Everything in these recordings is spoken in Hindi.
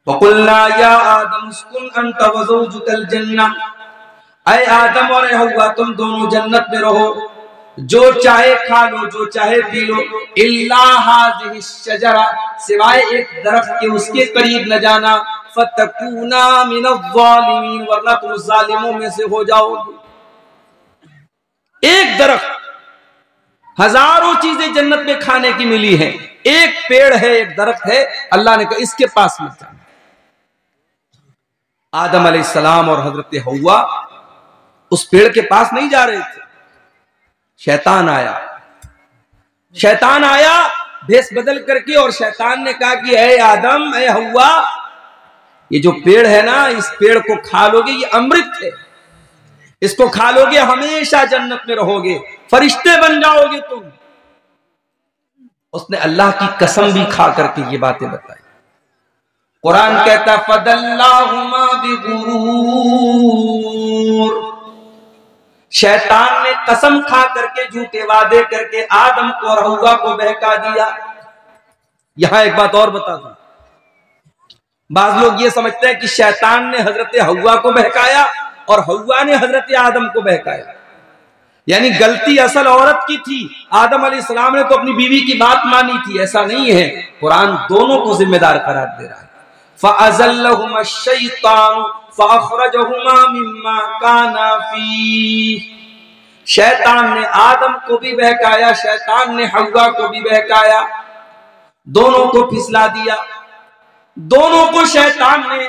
वकुल्ना या आदम उस्कुन अंता व ज़ौजुकल जन्नह, ऐ आदम और हव्वा तुम दोनों जन्नत में रहो, जो चाहे खा लो जो चाहे पी लो, इल्ला हाज़िहि शजरा, सिवाय एक दरख्त के उसके करीब न जाना, फतकूना मिनज़्ज़ालिमीन, वरना तुम जालिमों में से हो जाओगे। एक दरख्त, हजारों चीजें जन्नत में खाने की मिली हैं, एक पेड़ है, एक दरख्त है, अल्लाह ने कहा इसके पास मत जाना। आदम अलैहिस्सलाम और हजरत हव्वा उस पेड़ के पास नहीं जा रहे थे। शैतान आया भेष बदल करके, और शैतान ने कहा कि ऐ आदम, ऐ हव्वा, ये जो पेड़ है ना, इस पेड़ को खा लोगे, ये अमृत है, इसको खा लोगे हमेशा जन्नत में रहोगे, फरिश्ते बन जाओगे तुम। उसने अल्लाह की कसम भी खा करके ये बातें बताई। कुरान कहता फदल्लाहुमा बिगुरूर, शैतान ने कसम खा करके, झूठे वादे करके आदम को और हव्वा को बहका दिया। यहां एक बात और बता दूं, बाज लोग ये समझते हैं कि शैतान ने हजरत हव्वा को बहकाया और हव्वा ने हजरत आदम को बहकाया, यानी गलती असल औरत की थी, आदम अलैहिस्सलाम ने तो अपनी बीवी की बात मानी थी। ऐसा नहीं है, कुरान दोनों को जिम्मेदार करार दे रहा है। फ़अज़ल्लहुमा शैतानु फ़अख़रजहुमा मिम्मा काना फ़ीह, शैतान ने आदम को भी बहकाया, शैतान ने हव्वा को भी बहकाया, दोनों को फिसला दिया। दोनों को शैतान ने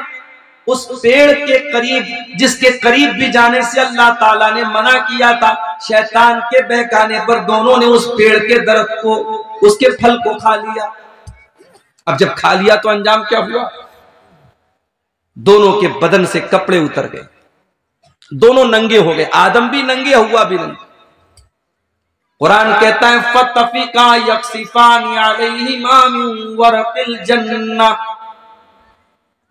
उस पेड़ के करीब, जिसके करीब भी जाने से अल्लाह ताला ने मना किया था, शैतान के बहकाने पर दोनों ने उस पेड़ के दरख्त को, उसके फल को खा लिया। अब जब खा लिया तो अंजाम क्या हुआ? दोनों के बदन से कपड़े उतर गए, दोनों नंगे हो गए, आदम भी नंगे, हव्वा भी नंगे। कुरान कहता है फतफिका यक्सिफानी अलैहिमा मिन वरक़िल जन्नह,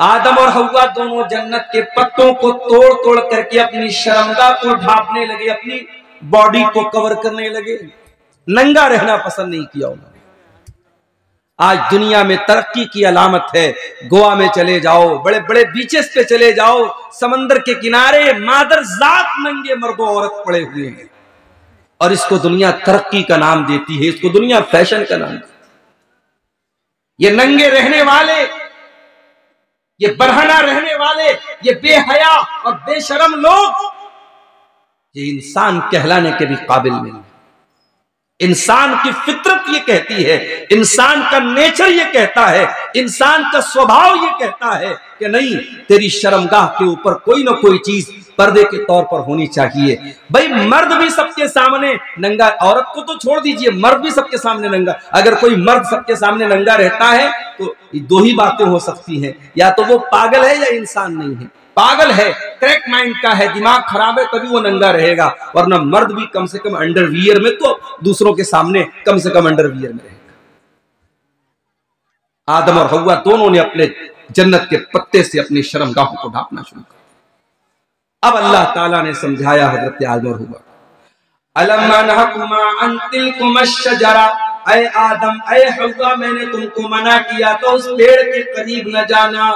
आदम और हव्वा दोनों जन्नत के पत्तों को तोड़ तोड़ करके अपनी शर्मगाह को ढांपने लगे, अपनी बॉडी को कवर करने लगे, नंगा रहना पसंद नहीं किया उन्होंने। आज दुनिया में तरक्की की अलामत है, गोवा में चले जाओ, बड़े बड़े बीचेस पे चले जाओ, समंदर के किनारे मादर जात नंगे मर्दों औरत पड़े हुए हैं, और इसको दुनिया तरक्की का नाम देती है, इसको दुनिया फैशन का नाम देती है। ये नंगे रहने वाले, ये बरहना रहने वाले, ये बेहया और बेशरम लोग, ये इंसान कहलाने के भी काबिल नहीं। इंसान की फितरत ये कहती है, इंसान का नेचर ये कहता है, इंसान का स्वभाव ये कहता है कि नहीं, तेरी शर्मगाह के ऊपर कोई ना कोई चीज पर्दे के तौर पर होनी चाहिए। भाई मर्द भी सबके सामने नंगा, औरत को तो छोड़ दीजिए, मर्द भी सबके सामने नंगा। अगर कोई मर्द सबके सामने नंगा रहता है तो दो ही बातें हो सकती हैं, या तो वो पागल है या इंसान नहीं है। पागल है, क्रैक माइंड का है, दिमाग खराब है, तभी वो नंगा रहेगा, वरना मर्द भी कम से कम अंडरवियर में तो दूसरों के सामने कम से कम अंडरवियर में रहेगा। आदम और हव्वा दोनों ने अपने जन्नत के पत्ते से अपनी शर्मगाहों को ढांपना शुरू कर। अब अल्लाह ताला ने समझाया हजरत आदम और हव्वा, अलम अनहकुमा अन तिलकुमा शजरा, ऐ आदम ऐ हव्वा, मैंने तुमको मना किया तो उस पेड़ के करीब न जाना।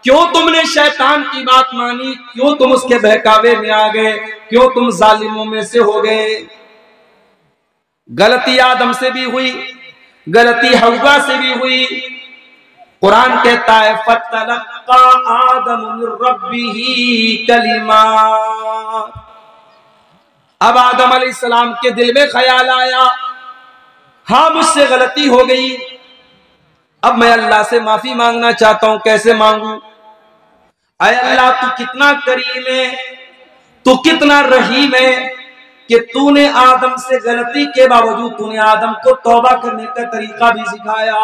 क्यों तुमने शैतान की बात मानी? क्यों तुम उसके बहकावे में आ गए? क्यों तुम जालिमों में से हो गए? गलती आदम से भी हुई, गलती हव्वा से भी हुई। कुरान कहता है फतलक्का आदम मिन रब्बिही कलिमात, अब आदम अलैहिस्सलाम के दिल में ख्याल आया, हाँ मुझसे गलती हो गई, अब मैं अल्लाह से माफी मांगना चाहता हूं। कैसे मांगू? अय अल्लाह, तू कितना करीम है, तू कितना रहीम है कि तूने आदम से गलती के बावजूद तूने आदम को तौबा करने का तरीका भी सिखाया।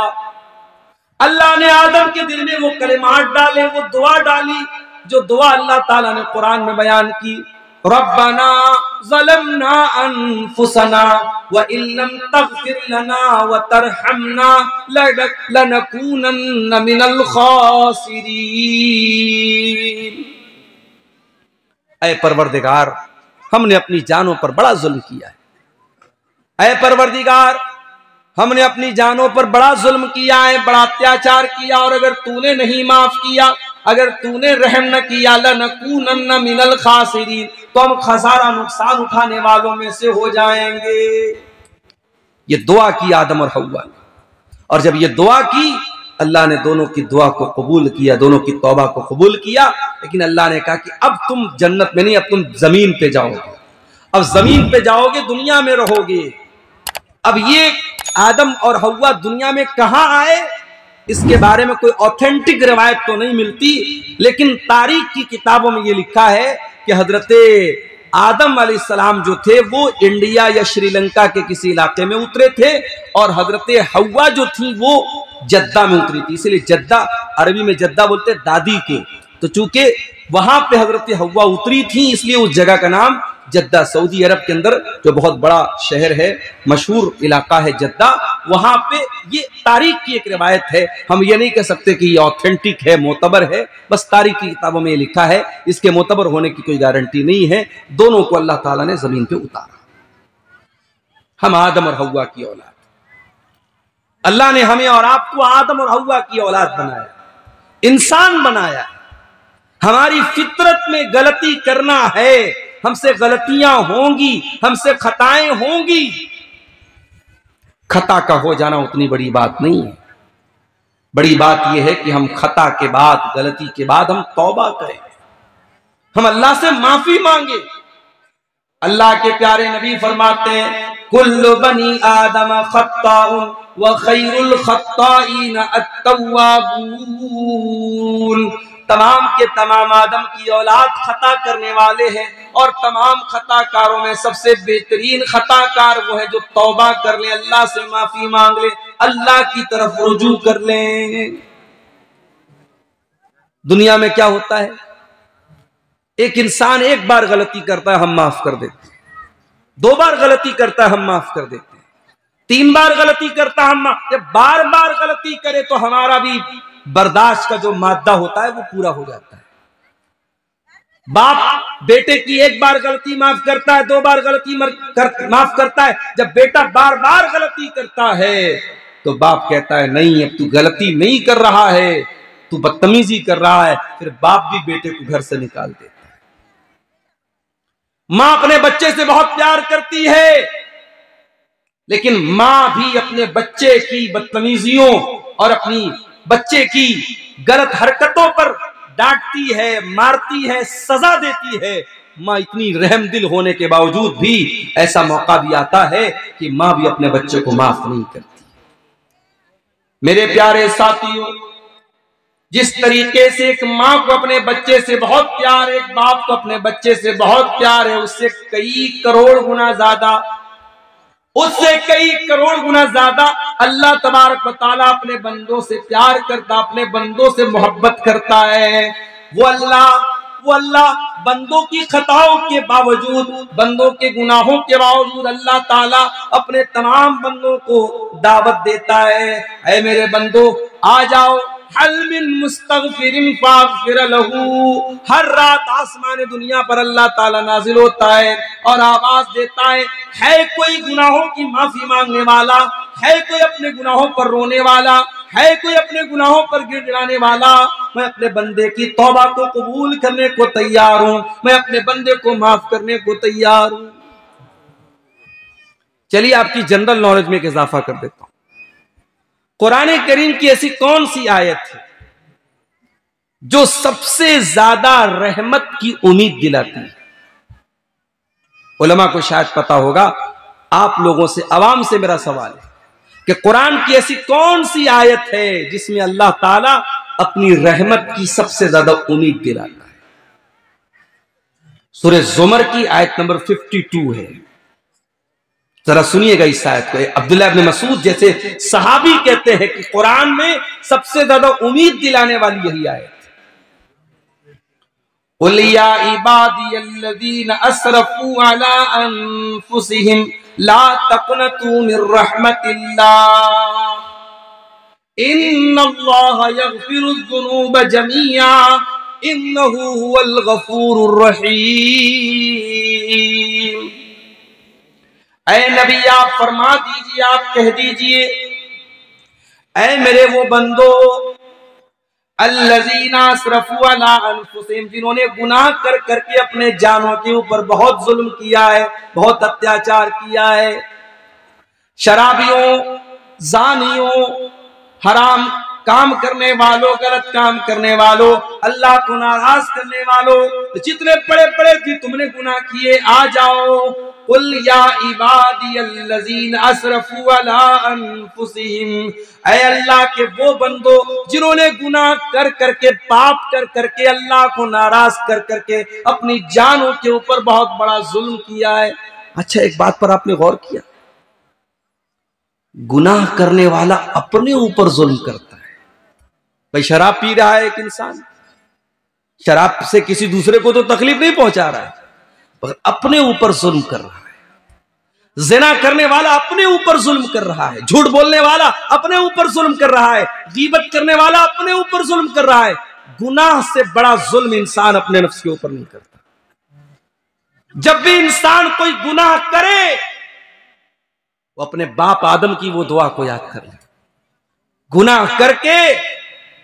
अल्लाह ने आदम के दिल में वो कलिमात डाले, वो दुआ डाली, जो दुआ अल्लाह ताला ने कुरान में बयान की, रब्बना ज़लमना अनफुसना व इल्लम तग़फिर लना व तरहमना लनकूनन्न मिनल खासिरीन। ऐ परवरदिगार, हमने अपनी जानों पर बड़ा जुल्म किया है। ऐ परवरदिगार, हमने अपनी जानों पर बड़ा जुल्म किया है, बड़ा अत्याचार किया, और अगर तूने नहीं माफ किया, अगर तूने रहम न किया, लनकूनन्न मिनल खासिरीन, तो हम खसारा नुकसान उठाने वालों में से हो जाएंगे। ये दुआ की आदम और हव्वा ने, और जब ये दुआ की, अल्लाह ने दोनों की दुआ को कबूल किया, दोनों की तौबा को कबूल किया। लेकिन अल्लाह ने कहा कि अब तुम जन्नत में नहीं, अब तुम जमीन पे जाओगे, अब जमीन पे जाओगे, दुनिया में रहोगे। अब ये आदम और हव्वा दुनिया में कहां आए, इसके बारे में कोई ऑथेंटिक रिवायत तो नहीं मिलती, लेकिन तारीख की किताबों में यह लिखा है कि हजरते आदम अलैहिस्सलाम जो थे वो इंडिया या श्रीलंका के किसी इलाके में उतरे थे, और हजरते हव्वा जो थी वो जद्दा में उतरी थी। इसलिए जद्दा, अरबी में जद्दा बोलते दादी को, तो चूंकि वहां पे हजरते हव्वा उतरी थी, इसलिए उस जगह का नाम जद्दा, सऊदी अरब के अंदर जो बहुत बड़ा शहर है, मशहूर इलाका है जद्दा, वहां पे ये तारीख की एक रिवायत है। हम ये नहीं कह सकते कि ये ऑथेंटिक है, मोतबर है, बस तारीख की किताबों में ये लिखा है, इसके मोतबर होने की कोई गारंटी नहीं है। दोनों को अल्लाह ताला ने जमीन पे उतारा। हम आदम और हव्वा की औलाद, अल्लाह ने हमें और आपको आदम और हव्वा की औलाद बनाया, इंसान बनाया। हमारी फितरत में गलती करना है, हमसे गलतियां होंगी, हमसे खताएं होंगी। खता का हो जाना उतनी बड़ी बात नहीं है, बड़ी बात यह है कि हम खता के बाद, गलती के बाद हम तौबा करें, हम अल्लाह से माफी मांगे। अल्लाह के प्यारे नबी फरमाते हैं, कुल्लु बनी आदम खत्ताउन व खैरुल खत्ताईन अत्तव्वाबून। तमाम के तमाम आदम की औलाद खता करने वाले हैं, और तमाम खताकारों में सबसे बेहतरीन खताकार वो है जो तौबा कर ले, अल्लाह से माफी मांग ले, अल्लाह की तरफ रुजू कर ले। दुनिया में क्या होता है, एक इंसान एक बार गलती करता है, हम माफ कर देते हैं, 2 बार गलती करता है, हम माफ कर देते हैं, 3 बार गलती करता है, हम जब बार बार गलती करे तो हमारा भी बर्दाश्त का जो मादा होता है वो पूरा हो जाता है। बाप बेटे की एक बार गलती माफ करता है, 2 बार गलती माफ करता है। जब बेटा बार बार गलती करता है तो बाप कहता है नहीं, अब तू गलती नहीं कर रहा है, तू बदतमीजी कर रहा है। फिर बाप भी बेटे को घर से निकाल देता है। मां अपने बच्चे से बहुत प्यार करती है, लेकिन मां भी अपने बच्चे की बदतमीजियों और अपनी बच्चे की गलत हरकतों पर डांटती है, मारती है, सजा देती है। मां इतनी रहमदिल होने के बावजूद भी ऐसा मौका भी आता है कि मां भी अपने बच्चे को माफ नहीं करती। मेरे प्यारे साथियों, जिस तरीके से एक मां को अपने बच्चे से बहुत प्यार, एक बाप को अपने बच्चे से बहुत प्यार है, उससे कई करोड़ गुना ज्यादा, उससे कई करोड़ गुना ज्यादा अल्लाह तबारक व तआला अपने बंदों से प्यार करता, अपने बंदों से मोहब्बत करता है। वो अल्लाह बंदों की खताओं के बावजूद, बंदों के गुनाहों के बावजूद अल्लाह ताला अपने तमाम बंदों को दावत देता है, ऐ मेरे बंदो आ जाओ, हल मिन मुस्तगफिरिन फागफिर लहू। हर रात आसमान दुनिया पर अल्लाह ताला नाजिल होता है और आवाज देता है कोई गुनाहों की माफी मांगने वाला, है कोई अपने गुनाहों पर रोने वाला, है कोई अपने गुनाहों पर गिड़गिड़ाने वाला। मैं अपने बंदे की तौबा को कबूल करने को तैयार हूं, मैं अपने बंदे को माफ करने को तैयार हूं। चलिए आपकी जनरल नॉलेज में एक इजाफा कर देता हूं। कुरान करीम की ऐसी कौन सी आयत है जो सबसे ज्यादा रहमत की उम्मीद दिलाती है? उलमा को शायद पता होगा, आप लोगों से, आवाम से मेरा सवाल है कि कुरान की ऐसी कौन सी आयत है जिसमें अल्लाह ताला अपनी रहमत की सबसे ज्यादा उम्मीद दिलाता है? सूरह ज़ुमर की आयत नंबर 52 है। जरा सुनिएगा इस आयत को। अब्दुल्लाह इब्न मसूद जैसे सहाबी कहते हैं कि कुरान में सबसे ज्यादा उम्मीद दिलाने वाली यही आयत। कुल या इबादियल्लज़ीना असरफू अला अनफुसिहिम ला तक़नतू मिर रहमतिल्लाह इन्नल्लाहा यग़फिरुज़्ज़ुनूब जमीआ इन्नहु हुवल गफूरुर रहीम। ऐ नबी आप फरमा दीजिए, आप कह दीजिए, ऐ मेरे वो बंदो, अल्लज़ीना असरफू अला अनफुसिहिम, जिन्होंने गुनाह कर करके अपने जानों के ऊपर बहुत जुल्म किया है, बहुत अत्याचार किया है। शराबियों, जानियों, हराम काम करने वालों, गलत काम करने वालों, अल्लाह को नाराज करने वालों, जितने बड़े बड़े भी तुमने गुनाह किए, आ जाओ। कुल या इबादियल्लज़ीन असरफू अला अनफुसिहिम, ऐ अल्लाह के वो बंदो जिन्होंने गुनाह कर करके, पाप कर करके, अल्लाह को नाराज कर करके अपनी जानों के ऊपर बहुत बड़ा जुल्म किया है। अच्छा, एक बात पर आपने गौर किया, गुनाह करने वाला अपने ऊपर जुल्म करता है। भाई शराब पी रहा है एक इंसान, शराब से किसी दूसरे को तो तकलीफ नहीं पहुंचा रहा है, पर अपने ऊपर जुल्म कर रहा है। ज़िना करने वाला अपने ऊपर जुल्म कर रहा है, झूठ बोलने वाला अपने ऊपर जुल्म कर रहा है, गीबत करने वाला अपने ऊपर जुल्म कर रहा है। गुनाह से बड़ा जुल्म इंसान अपने नफ्स के ऊपर नहीं करता। जब भी इंसान कोई गुनाह करे, वो अपने बाप आदम की वो दुआ को याद कर ले। गुनाह करके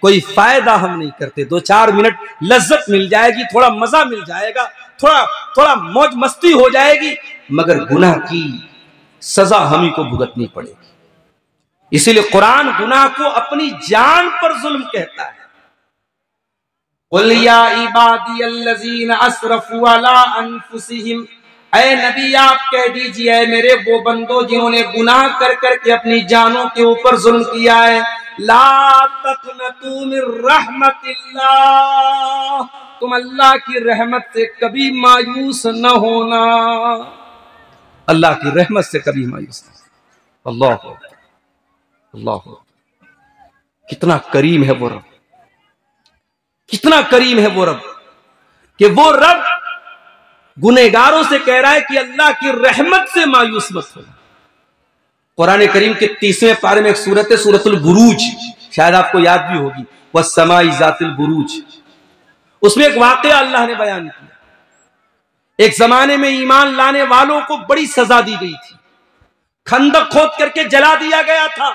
कोई फायदा हम नहीं करते, 2-4 मिनट लज्जत मिल जाएगी, थोड़ा मजा मिल जाएगा, थोड़ा मौज मस्ती हो जाएगी, मगर गुनाह की सजा हम ही को भुगतनी पड़ेगी। इसीलिए कुरान गुनाह को अपनी जान पर जुल्म कहता है। कुल या इबादियल्लज़ीना असरफू अला अनफुसिहिम, ऐ नबी आप कह दीजिए, मेरे वो बंदो जिन्होंने गुनाह कर करके अपनी जानों के ऊपर जुल्म किया है, ला तक़नतू मिर रहमतिल्लाह, तुम अल्लाह की रहमत से कभी मायूस न होना। अल्लाह की रहमत से कभी मायूस न। अल्लाह अल्लाह, कितना करीम है वो रब, कितना करीम है वो रब, कि वो रब गुनहगारों से कह रहा है कि अल्लाह की रहमत से मायूस मत हो। कुरान करीम के 30वें पारे में एक सूरत है, सूरतुल बुरूज, शायद आपको याद भी होगी, वस्समाई ज़ातिल बुरूज। उसमें एक वाकया अल्लाह ने बयान किया। एक जमाने में ईमान लाने वालों को बड़ी सजा दी गई थी, खंदक खोद करके जला दिया गया था,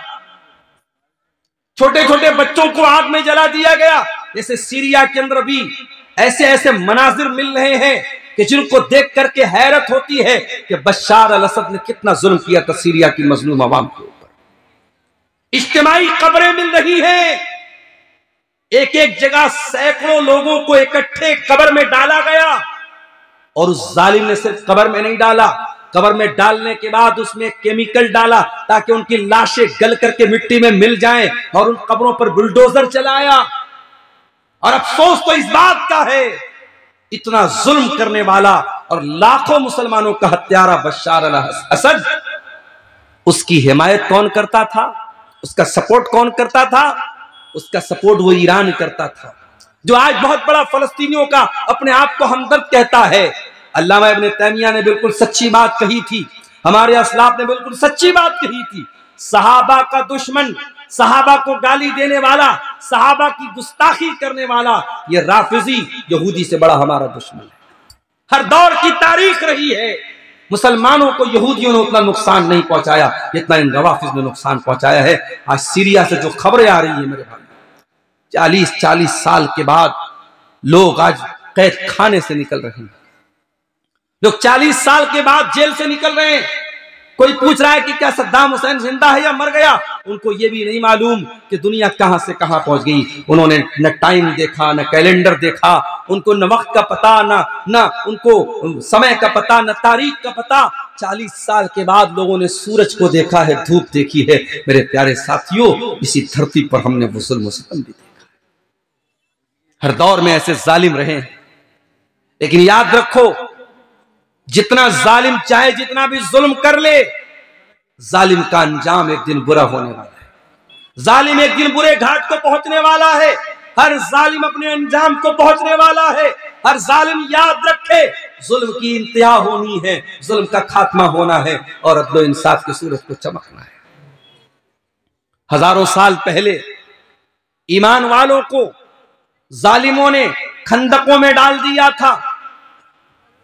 छोटे छोटे बच्चों को आग में जला दिया गया। जैसे सीरिया के अंदर भी ऐसे ऐसे मनाजिर मिल रहे हैं कि जिनको देख करके हैरत होती है कि बशार अल असद ने कितना जुल्म किया था सीरिया की मजलूम अवाम के ऊपर। इज्तिमाई कब्रें मिल रही हैं, एक एक जगह सैकड़ों लोगों को इकट्ठे कब्र में डाला गया, और उस जालिम ने सिर्फ कब्र में नहीं डाला, कब्र में डालने के बाद उसमें केमिकल डाला ताकि उनकी लाशें गल करके मिट्टी में मिल जाएं, और उन कब्रों पर बुलडोजर चलाया। और अफसोस तो इस बात का है, इतना जुल्म करने वाला और लाखों मुसलमानों का हत्यारा बशार अल असद, उसकी हिमायत कौन करता था, उसका सपोर्ट कौन करता था? उसका सपोर्ट वो ईरान करता था, जो आज बहुत बड़ा फलस्तीनियों का अपने आप को हमदर्द कहता है। अल्लामा इब्न तैमिया ने बिल्कुल सच्ची बात कही थी, हमारे असलाफ ने बिल्कुल सच्ची बात कही थी। सहाबा का दुश्मन, सहाबा को गाली देने वाला, सहाबा की गुस्ताखी करने वाला, ये राफिजी यहूदी से बड़ा हमारा दुश्मन है। हर दौर की तारीख रही है, मुसलमानों को यहूदियों ने उतना नुकसान नहीं पहुंचाया जितना इन रवाफिज ने नुकसान पहुंचाया है। आज सीरिया से जो खबरें आ रही है मेरे भाई, 40-40 साल के बाद लोग आज कैद खाने से निकल रहे हैं, लोग 40 साल के बाद जेल से निकल रहे हैं। कोई पूछ रहा है कि क्या सद्दाम हुसैन जिंदा है या मर गया, उनको ये भी नहीं मालूम कि दुनिया कहां से कहां पहुंच गई। उन्होंने न टाइम देखा, न कैलेंडर देखा, उनको न वक्त का पता, न उनको समय का पता, न तारीख का पता। 40 साल के बाद लोगों ने सूरज को देखा है, धूप देखी है। मेरे प्यारे साथियों, इसी धरती पर हमने वो जुल्म सितम भी देखा। हर दौर में ऐसे जालिम रहे हैं, लेकिन याद रखो, जितना जालिम चाहे जितना भी जुल्म कर ले, जालिम का अंजाम एक दिन बुरा होने वाला है। जालिम एक दिन बुरे घाट को पहुंचने वाला है। हर जालिम अपने अंजाम को पहुंचने वाला है। हर जालिम याद रखे, जुल्म की इंतहा होनी है, जुल्म का खात्मा होना है, और अदल इंसाफ के सूरज को चमकना है। हजारों साल पहले ईमान वालों को जालिमों ने खंदकों में डाल दिया था,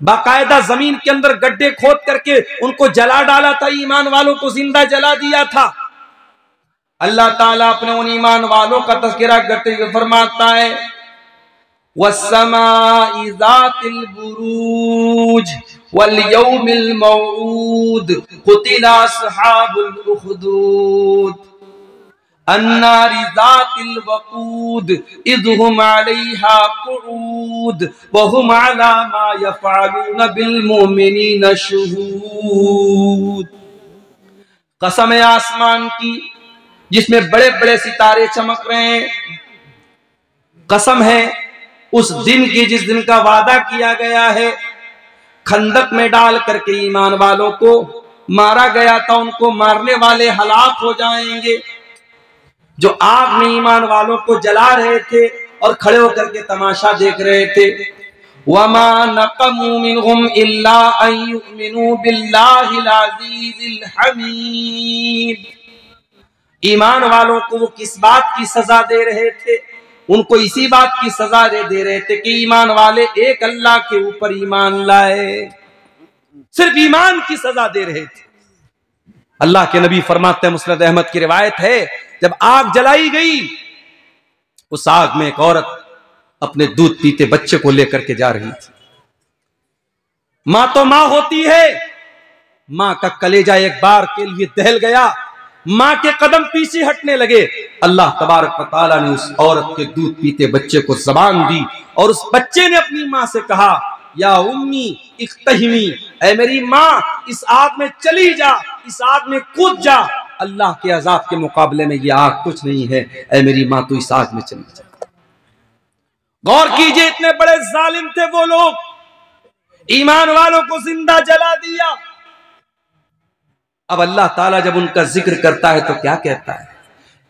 बाकायदा जमीन के अंदर गड्ढे खोद करके उनको जला डाला था, ईमान वालों को जिंदा जला दिया था। अल्लाह ताला अपने उन ईमान वालों का तज़किरा करते हुए फरमाता है, वस्समाइ ज़ातिल बुरूज वल यौमिल मौऊद कुतिला अस्हाबुल उखदूद अन्नारि ज़ातिल वक़ूद इज़हुम अलैहा क़ुऊद वहुम अला मा यफ़अलून बिल मुमिनीन शुहूद। कसम है आसमान की जिसमें बड़े बड़े सितारे चमक रहे हैं, कसम है उस दिन की जिस दिन का वादा किया गया है। खंदक में डाल करके ईमान वालों को मारा गया था, उनको मारने वाले हलाक हो जाएंगे। जो आग में ईमान वालों को जला रहे थे और खड़े होकर के तमाशा देख रहे थे, वमा नक़मू मिनहुम इल्ला अन युमिनू बिल्लाहिल अज़ीज़िल हमीद। ईमान वालों को वो किस बात की सजा दे रहे थे? उनको इसी बात की सजा दे रहे थे कि ईमान वाले एक अल्लाह के ऊपर ईमान लाए, सिर्फ ईमान की सजा दे रहे थे। अल्लाह के नबी फरमाते हैं, मुस्नद अहमद की रिवायत है, जब आग जलाई गई, उस आग में एक औरत अपने दूध पीते बच्चे को लेकर के जा रही थी। मां तो मां होती है, मां का कलेजा एक बार के लिए दहल गया, मां के कदम पीछे हटने लगे। अल्लाह तबारक व तआला ने उस औरत के दूध पीते बच्चे को ज़बान दी और उस बच्चे ने अपनी मां से कहा, या उम्मी इख्तहिमी, ऐ मेरी मां इस आग में चली जा, इस आग में कूद जा, अल्लाह के अजाब के मुकाबले में ये आग कुछ नहीं है, ऐ मेरी मां तू इस आग में चली जा। गौर कीजिए, इतने बड़े जालिम थे वो लोग, ईमान वालों को जिंदा जला दिया। अब अल्लाह ताला जब उनका जिक्र करता है तो क्या कहता है,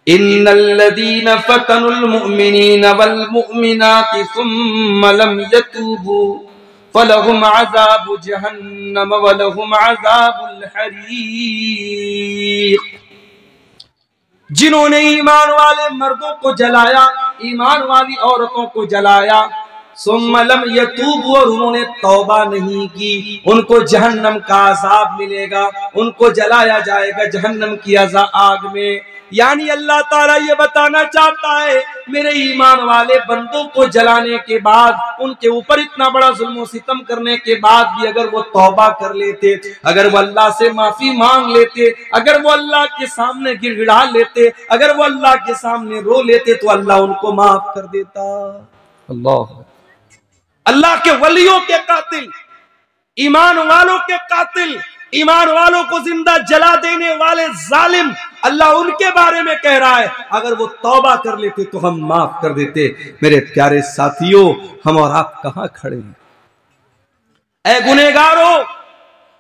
इन्नल्लज़ीना फतनुल मुमिनीना वल मुमिनाति सुम्मा लम यतूबू फलहुम अज़ाबु जहन्नम वलहुम अज़ाबुल हरीक़। जिन्होंने ईमान वाले मर्दों को जलाया, ईमान वाली औरतों को जलाया, सुम्मा लम यतूबू, और उन्होंने तौबा नहीं की, उनको जहन्नम का अज़ाब मिलेगा, उनको जलाया जाएगा जहन्नम की आग में। यानी अल्लाह ताला ये बताना चाहता है, मेरे ईमान वाले बंदों को जलाने के बाद, उनके ऊपर इतना बड़ा जुल्म सितम करने के बाद भी अगर वो तौबा कर लेते, अगर वो अल्लाह से माफी मांग लेते, अगर वो अल्लाह के सामने गिड़गिड़ा लेते, अगर वो अल्लाह के सामने रो लेते, तो अल्लाह उनको माफ कर देता। अल्लाह के वलियों के कातिल, ईमान वालों के कातिल, ईमान वालों को जिंदा जला देने वाले जालिम, अल्लाह उनके बारे में कह रहा है, अगर वो तौबा कर लेते तो हम माफ कर देते। मेरे प्यारे साथियों, हम और आप कहां खड़े हैं? ऐ गुनहगारों,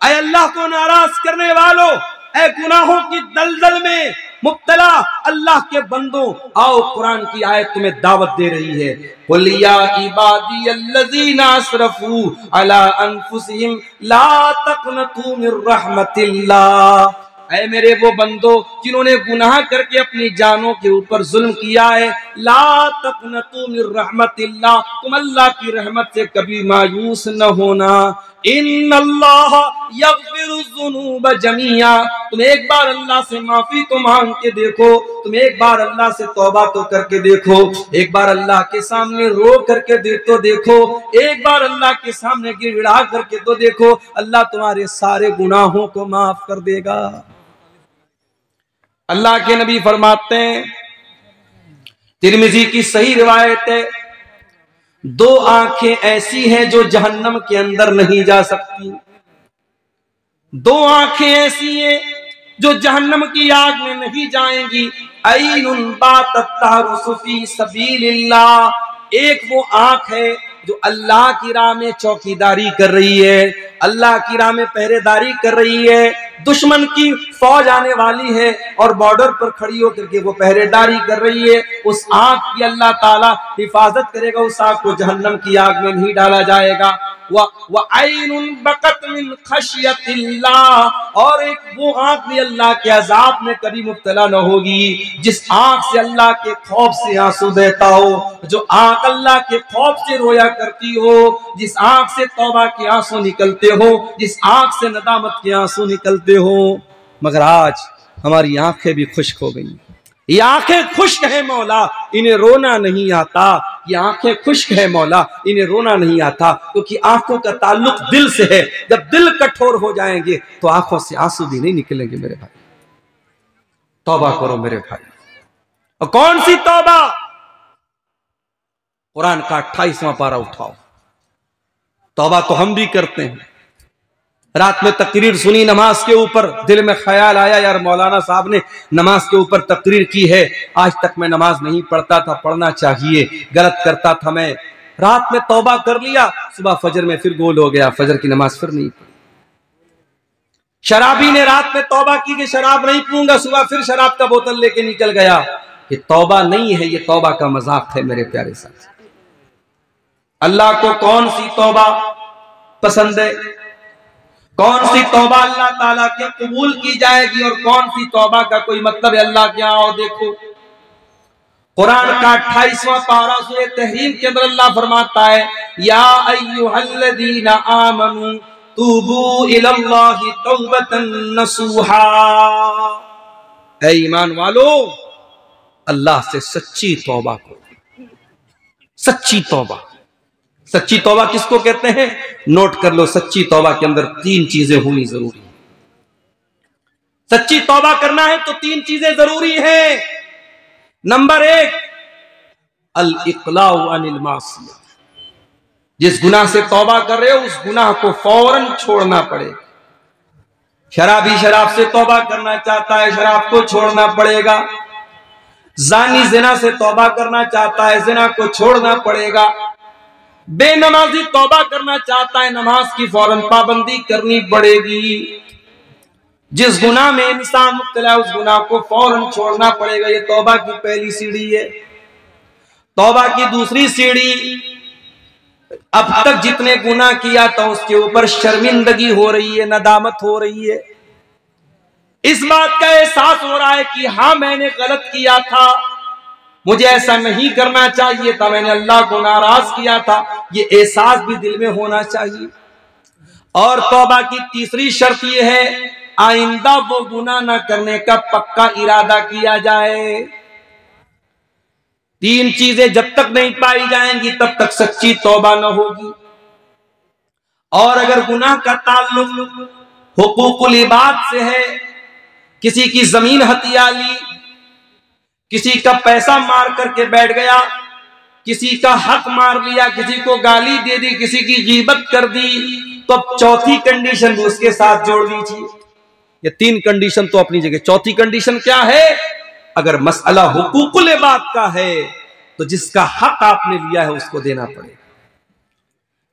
ऐ अल्लाह को नाराज करने वालों, ऐ गुनाहों की दलदल में मुब्तला अल्लाह के बंदों, आओ कुरान की आयत तुम्हें दावत दे रही है, कुल या इबादी अल्लज़ीना असरफू अला अनफुसिहिम ला तक़नतू मिर रहमतिल्लाह। ऐ मेरे वो बंदो जिन्होंने गुनाह करके अपनी जानों के ऊपर जुल्म किया है, ला तक़नतू मिर रहमतिल्लाह, तुम अल्लाह की रहमत से कभी मायूस न होना। इन्नल्लाह यग़फिरु ज़ुनूब जमीआ, तुम एक बार अल्लाह से माफी तो मांग के देखो, तुम एक बार अल्लाह से तौबा तो करके देखो, एक बार अल्लाह के सामने रो करके देखो, एक बार अल्लाह के सामने गिड़गिड़ा करके तो देखो, अल्लाह तुम्हारे सारे गुनाहों को माफ कर देगा। अल्लाह के नबी फरमाते हैं, तिरमिज़ी की सही रिवायत है, दो आंखें ऐसी हैं जो जहन्नम के अंदर नहीं जा सकती, दो आंखें ऐसी हैं जो जहन्नम की आग में नहीं जाएंगी। ऐनुन बातत तहरुसु फी सबीलिल्लाह, एक वो आंख है जो अल्लाह की राह में चौकीदारी कर रही है, अल्लाह की राह में पहरेदारी कर रही है, दुश्मन की फौज आने वाली है और बॉर्डर पर खड़ी होकर के वो पहरेदारी कर रही है, उस आग की अल्लाह ताला हिफाजत करेगा, उस आग को जहन्नम की आग में नहीं डाला जाएगा। व ऐनुन बकत मिन खशियतिल्लाह, और एक वो आंख भी अल्लाह के अजाब में कभी मुब्तला न होगी जिस आंख से अल्लाह के खौफ से आंसू बहता हो, जो आंख अल्लाह के खौफ से रोया करती हो, जिस आंख से तौबा के आंसू निकलते हो, जिस आंख से नदामत के आंसू निकलते हो। मगर आज हमारी आंखें भी खुश्क हो गई। ये आंखें खुश्क है मौला, इन्हें रोना नहीं आता। ये आंखें खुश्क है मौला, इन्हें रोना नहीं आता, क्योंकि आंखों का ताल्लुक दिल से है। जब दिल कठोर हो जाएंगे तो आंखों से आंसू भी नहीं निकलेंगे। मेरे भाई तौबा करो मेरे भाई। और कौन सी तौबा? कुरान का 28वां पारा उठाओ। तौबा तो हम भी करते हैं। रात में तकरीर सुनी नमाज के ऊपर, दिल में ख्याल आया यार मौलाना साहब ने नमाज के ऊपर तकरीर की है, आज तक मैं नमाज नहीं पढ़ता था, पढ़ना चाहिए, गलत करता था मैं। रात में तौबा कर लिया, सुबह फजर में फिर गोल हो गया, फजर की नमाज फिर नहीं पढ़ी। शराबी ने रात में तौबा की कि शराब नहीं पीऊंगा, सुबह फिर शराब का बोतल लेके निकल गया। ये तौबा नहीं है, ये तौबा का मजाक है मेरे प्यारे साथी। अल्लाह को कौन सी तौबा पसंद है? कौन सी तौबा अल्लाह ताला के कबूल की जाएगी और कौन सी तौबा का कोई मतलब है अल्लाह के यहाँ? देखो कुरान का 28वां पारा सूरह तहरीम के अंदर अल्लाह फरमाता है, या अय्युहल्लज़ीना आमनू तूबू इलल्लाहि तौबतन नसूहा। ऐ ईमान वालो, अल्लाह से सच्ची तौबा करो। सच्ची तौबा, सच्ची तौबा किसको कहते हैं? नोट कर लो, सच्ची तौबा के अंदर 3 चीजें होनी जरूरी है। सच्ची तौबा करना है तो 3 चीजें जरूरी हैं। नंबर 1, अल इक़लाउ अनिल मासिया। जिस गुनाह से तौबा कर रहे हो उस गुनाह को फौरन छोड़ना पड़ेगा। शराबी शराब से तौबा करना चाहता है, शराब को छोड़ना पड़ेगा। जानी जिना से तौबा करना चाहता है, जिना को छोड़ना पड़ेगा। बेनमाजी तौबा करना चाहता है, नमाज की फौरन पाबंदी करनी पड़ेगी। जिस गुनाह में इंसान मुब्तला है उस गुनाह को फौरन छोड़ना पड़ेगा। ये तौबा की पहली सीढ़ी है। तौबा की दूसरी सीढ़ी, अब तक जितने गुनाह किया था उसके ऊपर शर्मिंदगी हो रही है, नदामत हो रही है, इस बात का एहसास हो रहा है कि हाँ मैंने गलत किया था, मुझे ऐसा नहीं करना चाहिए था, मैंने अल्लाह को नाराज किया था, ये एहसास भी दिल में होना चाहिए। और तौबा की तीसरी शर्त यह है, आइंदा वो गुनाह न करने का पक्का इरादा किया जाए। 3 चीजें जब तक नहीं पाई जाएंगी तब तक सच्ची तौबा न होगी। और अगर गुनाह का ताल्लुक हुकूकुल इबाद से है, किसी की जमीन हथिया ली, किसी का पैसा मार करके बैठ गया, किसी का हक मार लिया, किसी को गाली दे दी, किसी की गीबत कर दी, तो अब चौथी कंडीशन भी उसके साथ जोड़ दीजिए। ये 3 कंडीशन तो अपनी जगह, चौथी कंडीशन क्या है? अगर मसला हुकूकुल इबाद का है तो जिसका हक आपने लिया है उसको देना पड़ेगा।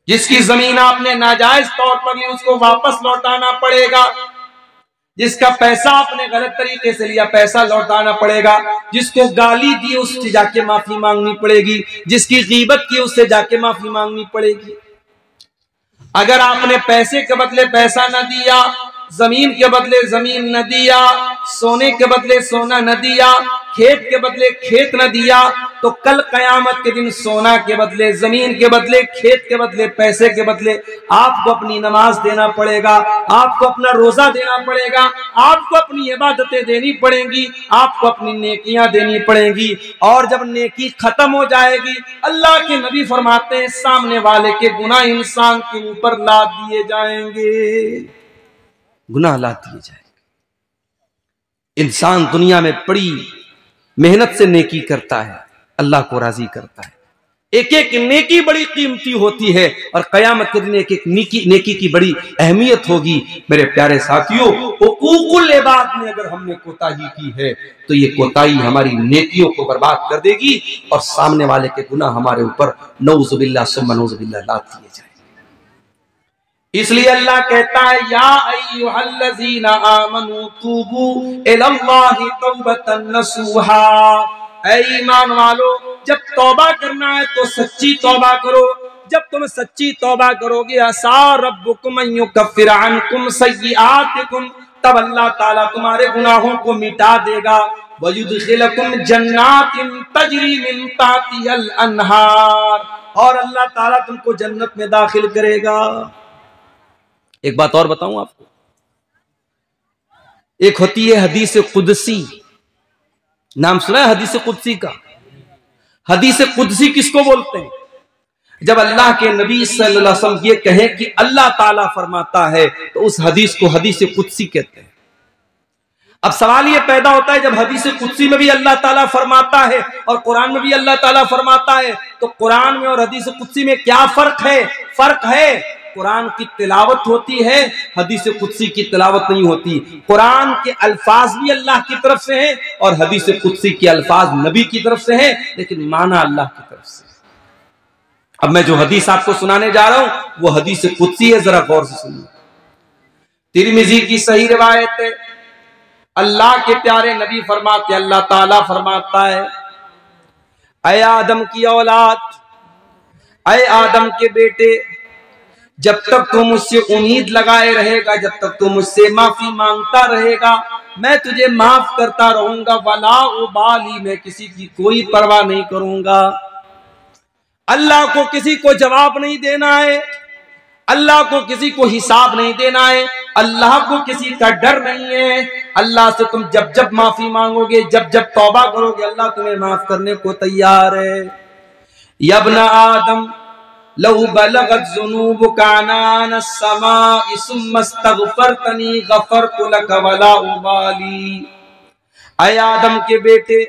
जिसकी जमीन आपने नाजायज तौर पर ली उसको वापस लौटाना पड़ेगा। जिसका पैसा आपने गलत तरीके से लिया पैसा लौटाना पड़ेगा। जिसको गाली दी उससे जाके माफी मांगनी पड़ेगी। जिसकी गीबत की उससे जाके माफी मांगनी पड़ेगी। अगर आपने पैसे के बदले पैसा न दिया, जमीन के बदले जमीन न दिया, सोने के बदले सोना न दिया, खेत के बदले खेत न दिया, तो कल कयामत के दिन सोना के बदले, जमीन के बदले, खेत के बदले, पैसे के बदले आपको अपनी नमाज देना पड़ेगा, आपको अपना रोजा देना पड़ेगा, आपको अपनी इबादतें देनी पड़ेंगी, आपको अपनी नेकियां देनी पड़ेंगी। और जब नेकी खत्म हो जाएगी, अल्लाह के नबी फरमाते हैं सामने वाले के गुनाह इंसान के ऊपर लाद दिए जाएंगे। गुनाह लाद दिए जाएंगे। इंसान दुनिया में बड़ी मेहनत से नेकी करता है, अल्लाह को राजी करता है। एक एक नेकी बड़ी कीमती होती है और कयामत के दिन एक एक नेकी की बड़ी अहमियत होगी। मेरे प्यारे साथियों, हुकूकुल इबाद में अगर हमने कोताही की है तो ये कोताही हमारी नेकियों को बर्बाद कर देगी और सामने वाले के गुनाह हमारे ऊपर नऊजुबिल्लाह सुम्मा नऊजुबिल्लाह लाद दिए जाएंगे। इसलिए अल्लाह कहता है, या अय्युहल्लज़ीना आमनू तूबू इलल्लाहि तौबतन नसूहा। ऐ ईमान वालो, जब तौबा करना है तो सच्ची तौबा करो। जब तुम सच्ची तौबा करोगे, असा रब्बुकुम अन युकफ्फिर अन्कुम सय्यिआतिकुम, तब अल्लाह ताला तुम्हारे गुनाहों को मिटा देगा। वयुदखिलकुम जन्नातिन तजरी मिन ताहतिहल अन्हार, और अल्लाह ताला तुमको जन्नत में दाखिल करेगा। एक बात और बताऊं आपको, एक होती है हदीस कुदसी, नाम सुना है हदीस कुदसी का? हदीस कुदसी किसको बोलते हैं? जब अल्लाह के नबी सल्लल्लाहु अलैहि वसल्लम ये कहें कि अल्लाह ताला फरमाता है, तो उस हदीस को हदीस कुदसी कहते हैं। अब सवाल ये पैदा होता है, जब हदीस कुदसी में भी अल्लाह ताला फरमाता है और कुरान में भी अल्लाह ताला फरमाता है, तो कुरान में और हदीस कुदसी में क्या फर्क है? फर्क है, कुरान की तिलावत होती है, हदीस कुदसी की तिलावत नहीं होती। कुरान के अल्फाज भी अल्लाह की तरफ से हैं और हदीस कुदसी के अल्फाज नबी की तरफ से हैं, लेकिन माना अल्लाह की तरफ से। अब मैं जो हदीस आपको सुनाने जा रहा हूं वो हदीस कुदसी है, जरा गौर से सुनिए। तिरमिजी की सही रिवायत है, अल्लाह के प्यारे नबी फरमाते, अल्लाह ताला फरमाता है, ऐ आदम की औलाद, ऐ आदम के बेटे, जब तक तू मुझसे उम्मीद लगाए रहेगा, जब तक तू मुझसे माफी मांगता रहेगा, मैं तुझे माफ करता रहूंगा। वला उबाली, मैं किसी की कोई परवाह नहीं करूंगा। अल्लाह को किसी को जवाब नहीं देना है, अल्लाह को किसी को हिसाब नहीं देना है, अल्लाह को किसी का डर नहीं है। अल्लाह से तुम जब जब माफी मांगोगे, जब जब तौबा करोगे, अल्लाह तुम्हें माफ करने को तैयार है। यब्ना आदम लहु बलगत ज़ुनूबुका अनान अस्समाइ सुम्मा इस्तग़फ़रतनी ग़फ़रतु लक वला उबाली। ऐ आदम के बेटे,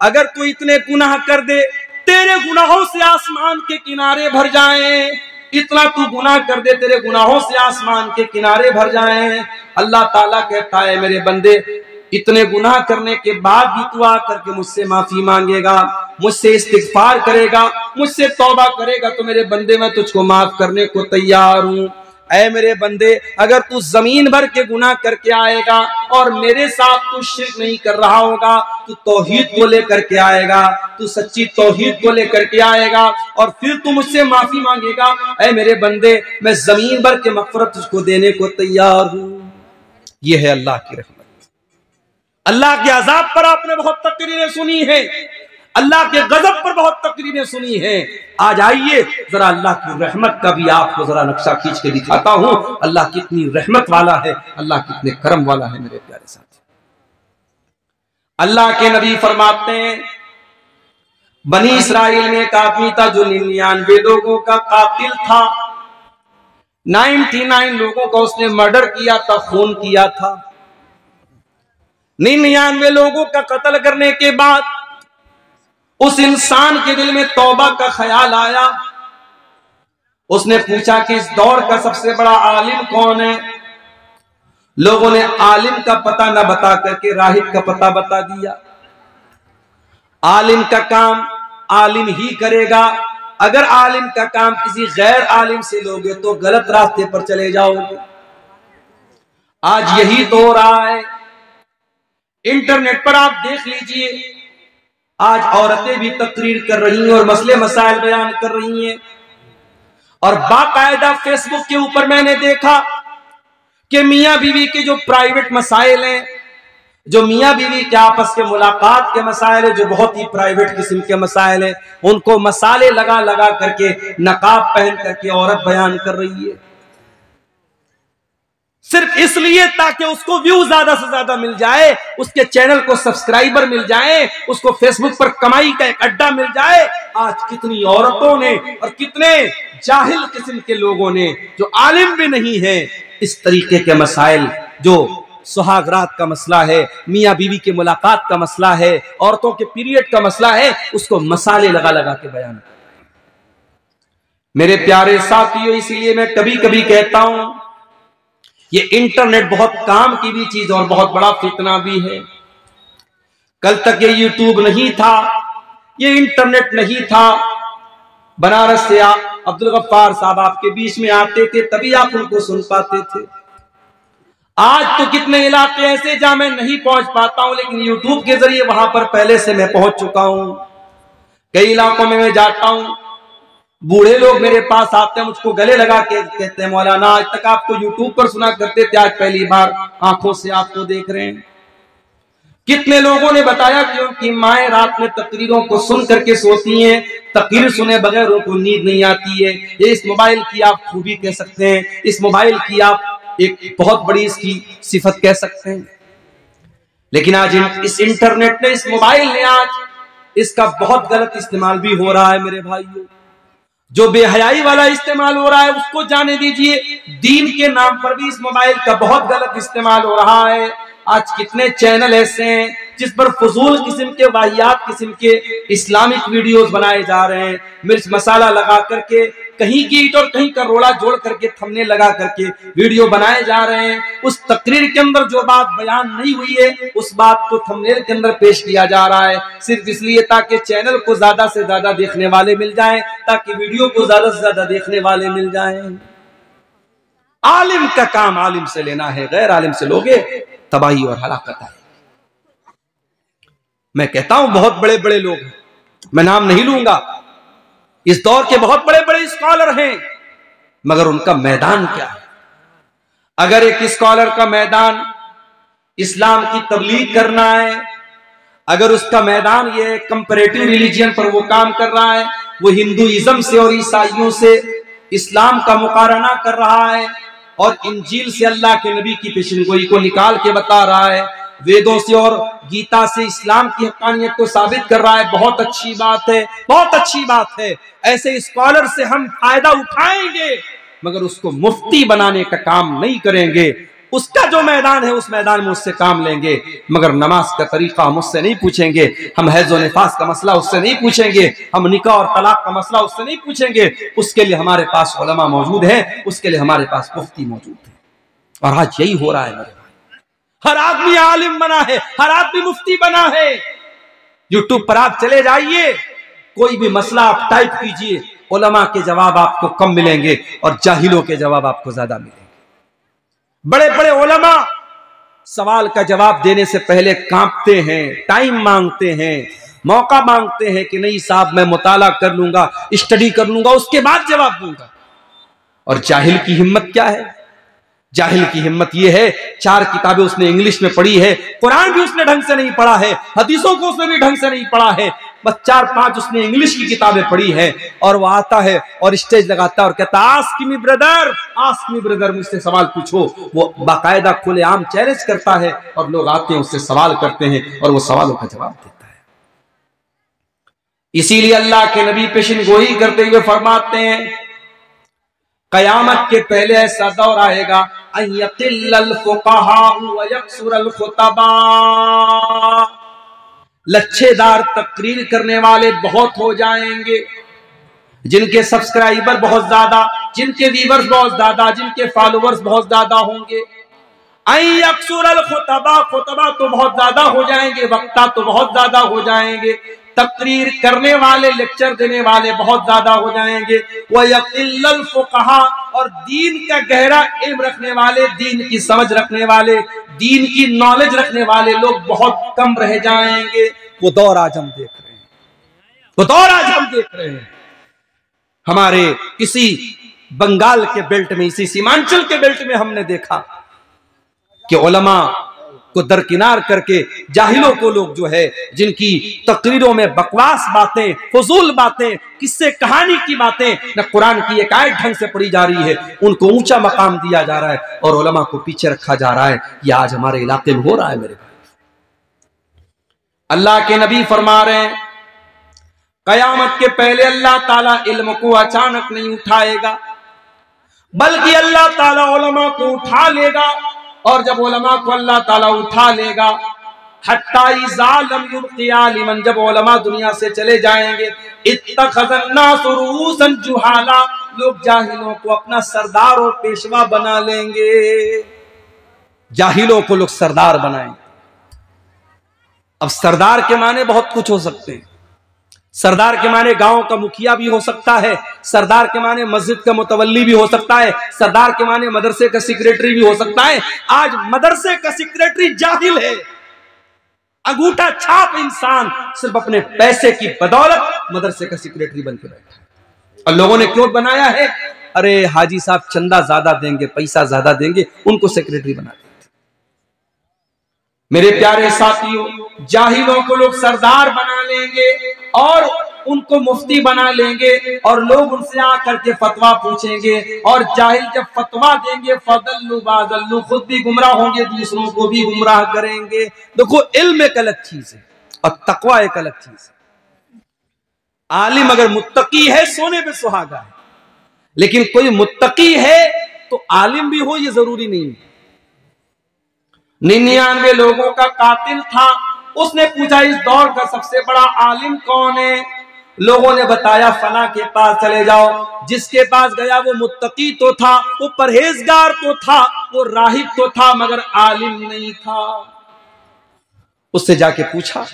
अगर तू इतने गुनाह कर दे, तेरे गुनाहों से आसमान के किनारे भर जाएं, इतना तू गुनाह कर दे, तेरे गुनाहों से आसमान के किनारे भर जाएं, अल्लाह ताला कहता है मेरे बंदे, इतने गुनाह करने के बाद भी तू आकर के मुझसे माफी मांगेगा, मुझसे इस्तिग़फ़ार करेगा, मुझसे तौबा करेगा, तो मेरे बंदे मैं तुझको माफ करने को तैयार हूं। ऐ मेरे बंदे, अगर तू जमीन भर के गुनाह करके आएगा और मेरे साथ तू शिर्क नहीं कर रहा होगा, तू तौहीद को लेकर के आएगा, तू सच्ची तौहीद को लेकर के आएगा और फिर तू मुझसे माफी मांगेगा, ऐ मेरे बंदे मैं जमीन भर के मग़फ़िरत तुझको देने को तैयार हूं। यह है अल्लाह की रहमत। अल्लाह के अज़ाब पर आपने बहुत तकरीरें सुनी है, अल्लाह के गजब पर बहुत तकरीरें सुनी है। आज आइए जरा अल्लाह की रहमत का भी आपको जरा नक्शा खींच के दिखाता हूं। अल्लाह कितनी रहमत वाला है, अल्लाह कितने करम वाला है मेरे प्यारे साथी। अल्लाह के नबी फरमाते हैं, बनी इस्राइल में एक आदमी था जो 99 लोगों का कातिल था। 99 लोगों का उसने मर्डर किया था, खून किया था। 99 लोगों का कत्ल करने के बाद उस इंसान के दिल में तौबा का ख्याल आया। उसने पूछा कि इस दौर का सबसे बड़ा आलिम कौन है? लोगों ने आलिम का पता न बता करके राहिब का पता बता दिया। आलिम का काम आलिम ही करेगा, अगर आलिम का काम किसी गैर आलिम से लोगे तो गलत रास्ते पर चले जाओगे। आज यही तो हो रहा है। इंटरनेट पर आप देख लीजिए, आज औरतें भी तकरीर कर रही हैं और मसले मसाइल बयान कर रही हैं, और बाकायदा फेसबुक के ऊपर मैंने देखा कि मियां बीवी के जो प्राइवेट मसाइल हैं, जो मियां बीवी के आपस के मुलाकात के मसाइल है, जो बहुत ही प्राइवेट किस्म के मसाइल हैं, उनको मसाले लगा लगा करके नकाब पहन करके औरत बयान कर रही है, सिर्फ इसलिए ताकि उसको व्यू ज्यादा से ज्यादा मिल जाए, उसके चैनल को सब्सक्राइबर मिल जाए, उसको फेसबुक पर कमाई का एक अड्डा मिल जाए। आज कितनी औरतों ने और कितने जाहिल किस्म के लोगों ने, जो आलिम भी नहीं है, इस तरीके के मसाइल, जो सुहागरात का मसला है, मियाँ बीवी के मुलाकात का मसला है, औरतों के पीरियड का मसला है, उसको मसाले लगा लगा के बयान। मेरे प्यारे साथियों, इसीलिए मैं कभी कभी कहता हूं, ये इंटरनेट बहुत काम की भी चीज और बहुत बड़ा फितना भी है। कल तक ये यूट्यूब नहीं था, ये इंटरनेट नहीं था। बनारस से अब्दुल गफ्फार साहब आपके बीच में आते थे, तभी आप उनको सुन पाते थे। आज तो कितने इलाके ऐसे जहां मैं नहीं पहुंच पाता हूं, लेकिन यूट्यूब के जरिए वहां पर पहले से मैं पहुंच चुका हूं। कई इलाकों में मैं जाता हूं, बूढ़े लोग मेरे पास आते हैं, मुझको गले लगा के कहते हैं मौलाना आज तक आपको यूट्यूब पर सुना करते थे, आज पहली बार आंखों से आपको देख रहे हैं। कितने लोगों ने बताया कि उनकी माएं रात में तकरीरों को सुन करके सोती हैं, तकरीर सुने बगैर उनको नींद नहीं आती है। ये इस मोबाइल की आप खूबी कह सकते हैं, इस मोबाइल की आप एक बहुत बड़ी इसकी सिफत कह सकते हैं। लेकिन आज इस इंटरनेट ने, इस मोबाइल ने आज इसका बहुत गलत इस्तेमाल भी हो रहा है मेरे भाइयों। जो बेहयाई वाला इस्तेमाल हो रहा है उसको जाने दीजिए, दीन के नाम पर भी इस मोबाइल का बहुत गलत इस्तेमाल हो रहा है। आज कितने चैनल ऐसे हैं जिस पर फजूल किस्म के, वाहियात किस्म के इस्लामिक वीडियोस बनाए जा रहे हैं, मिर्च मसाला लगा करके, कहीं की ईंट और कहीं का रोड़ा जोड़ करके, थंबनेल लगा करके वीडियो बनाए जा रहे हैं। उस तकरीर के अंदर जो बात बयान नहीं हुई है उस बात को थंबनेल के अंदर पेश किया जा रहा है, सिर्फ इसलिए ताकि चैनल को ज्यादा से ज्यादा देखने वाले मिल जाएं, ताकि वीडियो को ज्यादा से ज्यादा देखने वाले मिल जाएं। आलिम का काम आलिम से लेना है, गैर आलिम से लोगे तबाही और हलाकत है। मैं कहता हूं बहुत बड़े बड़े लोग हैं, मैं नाम नहीं लूंगा, इस दौर के बहुत बड़े बड़े स्कॉलर हैं, मगर उनका मैदान क्या है? अगर एक स्कॉलर का मैदान इस्लाम की तबलीग करना है, अगर उसका मैदान ये कंपैरेटिव रिलीजियन पर वो काम कर रहा है, वो हिंदुइज्म से और ईसाइयों से इस्लाम का मुकारना कर रहा है और इंजील से अल्लाह के नबी की पेशनगोई को निकाल के बता रहा है, वेदों से और गीता से इस्लाम की हक्कानियत को साबित कर रहा है, बहुत अच्छी बात है, बहुत अच्छी बात है। ऐसे स्कॉलर से हम फायदा उठाएंगे, मगर उसको मुफ्ती बनाने का काम नहीं करेंगे। उसका जो मैदान है उस मैदान में उससे काम लेंगे, मगर नमाज का तरीका हम उससे नहीं पूछेंगे, हम हैज़ और निफास का मसला उससे नहीं पूछेंगे, हम निकाह और तलाक का मसला उससे नहीं पूछेंगे। उसके लिए हमारे पास उलमा मौजूद है, उसके लिए हमारे पास मुफ्ती मौजूद है। और आज यही हो रहा है मेरे भाई, हर आदमी आलिम बना है, हर आदमी मुफ्ती बना है। यूट्यूब पर आप चले जाइए, कोई भी मसला आप टाइप कीजिए, उलमा के जवाब आपको कम मिलेंगे और जाहिलों के जवाब आपको ज्यादा मिलेंगे। बड़े बड़े उलमा सवाल का जवाब देने से पहले कांपते हैं, टाइम मांगते हैं, मौका मांगते हैं कि नहीं साहब मैं मुताला कर लूंगा, स्टडी कर लूंगा, उसके बाद जवाब दूंगा। और जाहिल की हिम्मत क्या है? जाहिल की हिम्मत यह है, 4 किताबें उसने इंग्लिश में पढ़ी है, कुरान भी उसने ढंग से नहीं पढ़ा है, हदीसों को उसने भी ढंग से नहीं पढ़ा है, बस 4-5 उसने इंग्लिश की किताबें पढ़ी है, और वो आता है और स्टेज लगाता है और कहता आस्क मी ब्रदर, मुझसे सवाल पूछो। वो बाकायदा खुलेआम चैलेंज करता है और लोग आते हैं, उससे सवाल करते हैं और वो सवालों का जवाब देता है। इसीलिए अल्लाह के नबी पेशनगोई करते हुए फरमाते हैं, कयामत के पहले ऐसा दौर आएगा, लच्छेदार तकरीर करने वाले बहुत हो जाएंगे, जिनके सब्सक्राइबर बहुत ज्यादा, जिनके व्यूअर्स बहुत ज्यादा, जिनके फॉलोअर्स बहुत ज्यादा होंगे। खुतबा तो बहुत ज्यादा हो जाएंगे, वक्ता तो बहुत ज्यादा हो जाएंगे, तकरीर करने वाले, लेक्चर देने वाले बहुत ज्यादा हो जाएंगे। वयक़िल्लुल फुक़हा, और दीन का गहरा इल्म रखने वाले, दीन की समझ रखने वाले, दीन की नॉलेज रखने वाले लोग बहुत कम रह जाएंगे। वो दौर आज हम देख रहे हैं, वो दौर आज हम देख रहे हैं। हमारे इसी बंगाल के बेल्ट में, इसी सीमांचल के बेल्ट में हमने देखा कि उलमा को दरकिनार करके जाहिलों को लोग जो है, जिनकी तकरीरों में बकवास बातें, फजूल बातें, किस्से कहानी की बातें, न कुरान की एक आयत ढंग से पढ़ी जा रही है, उनको ऊंचा मकाम दिया जा रहा है और उलमा को पीछे रखा जा रहा है। यह आज हमारे इलाके में हो रहा है मेरे भाई। अल्लाह के नबी फरमा रहे हैं, कयामत के पहले अल्लाह ताला इल्म को अचानक नहीं उठाएगा, बल्कि अल्लाह ताला उलमा को उठा लेगा। और जब उलमा को अल्लाह ताला उठा लेगा, हत्ता इज़ा लम युब्क़ि आलिमन, जब उलमा दुनिया से चले जाएंगे, इत्तख़ज़न्नासु रुऊसन जुहाला, लोग जाहिलों को अपना सरदार और पेशवा बना लेंगे। जाहिलों को लोग सरदार बनाएंगे। अब सरदार के माने बहुत कुछ हो सकते हैं। सरदार के माने गांव का मुखिया भी हो सकता है, सरदार के माने मस्जिद का मुतवल्ली भी हो सकता है, सरदार के माने मदरसे का सेक्रेटरी भी हो सकता है। आज मदरसे का सेक्रेटरी जाहिल है, अंगूठा छाप इंसान सिर्फ अपने पैसे की बदौलत मदरसे का सेक्रेटरी बन के बैठा है। और लोगों ने क्यों बनाया है? अरे हाजी साहब चंदा ज्यादा देंगे, पैसा ज्यादा देंगे, उनको सेक्रेटरी बना देंगे। मेरे प्यारे साथियों, जाहिलों को लोग सरदार बना लेंगे और उनको मुफ्ती बना लेंगे और लोग उनसे आकर के फतवा पूछेंगे और जाहिल जब फतवा देंगे फदल्लु बादल्लु, खुद भी गुमराह होंगे, दूसरों को भी गुमराह करेंगे। देखो इल्म एक अलग चीज है और तकवा एक अलग चीज है। आलिम अगर मुत्तकी है सोने पे सुहागा है, लेकिन कोई मुत्तकी है तो आलिम भी हो ये जरूरी नहीं है। 99 लोगों का कातिल था, उसने पूछा इस दौर का सबसे बड़ा आलिम कौन है? लोगों ने बताया फला के पास चले जाओ। जिसके पास गया वो मुत्तकी तो था, वो परहेजगार तो था, वो राहिब तो था, मगर आलिम नहीं था। उससे जाके पूछा,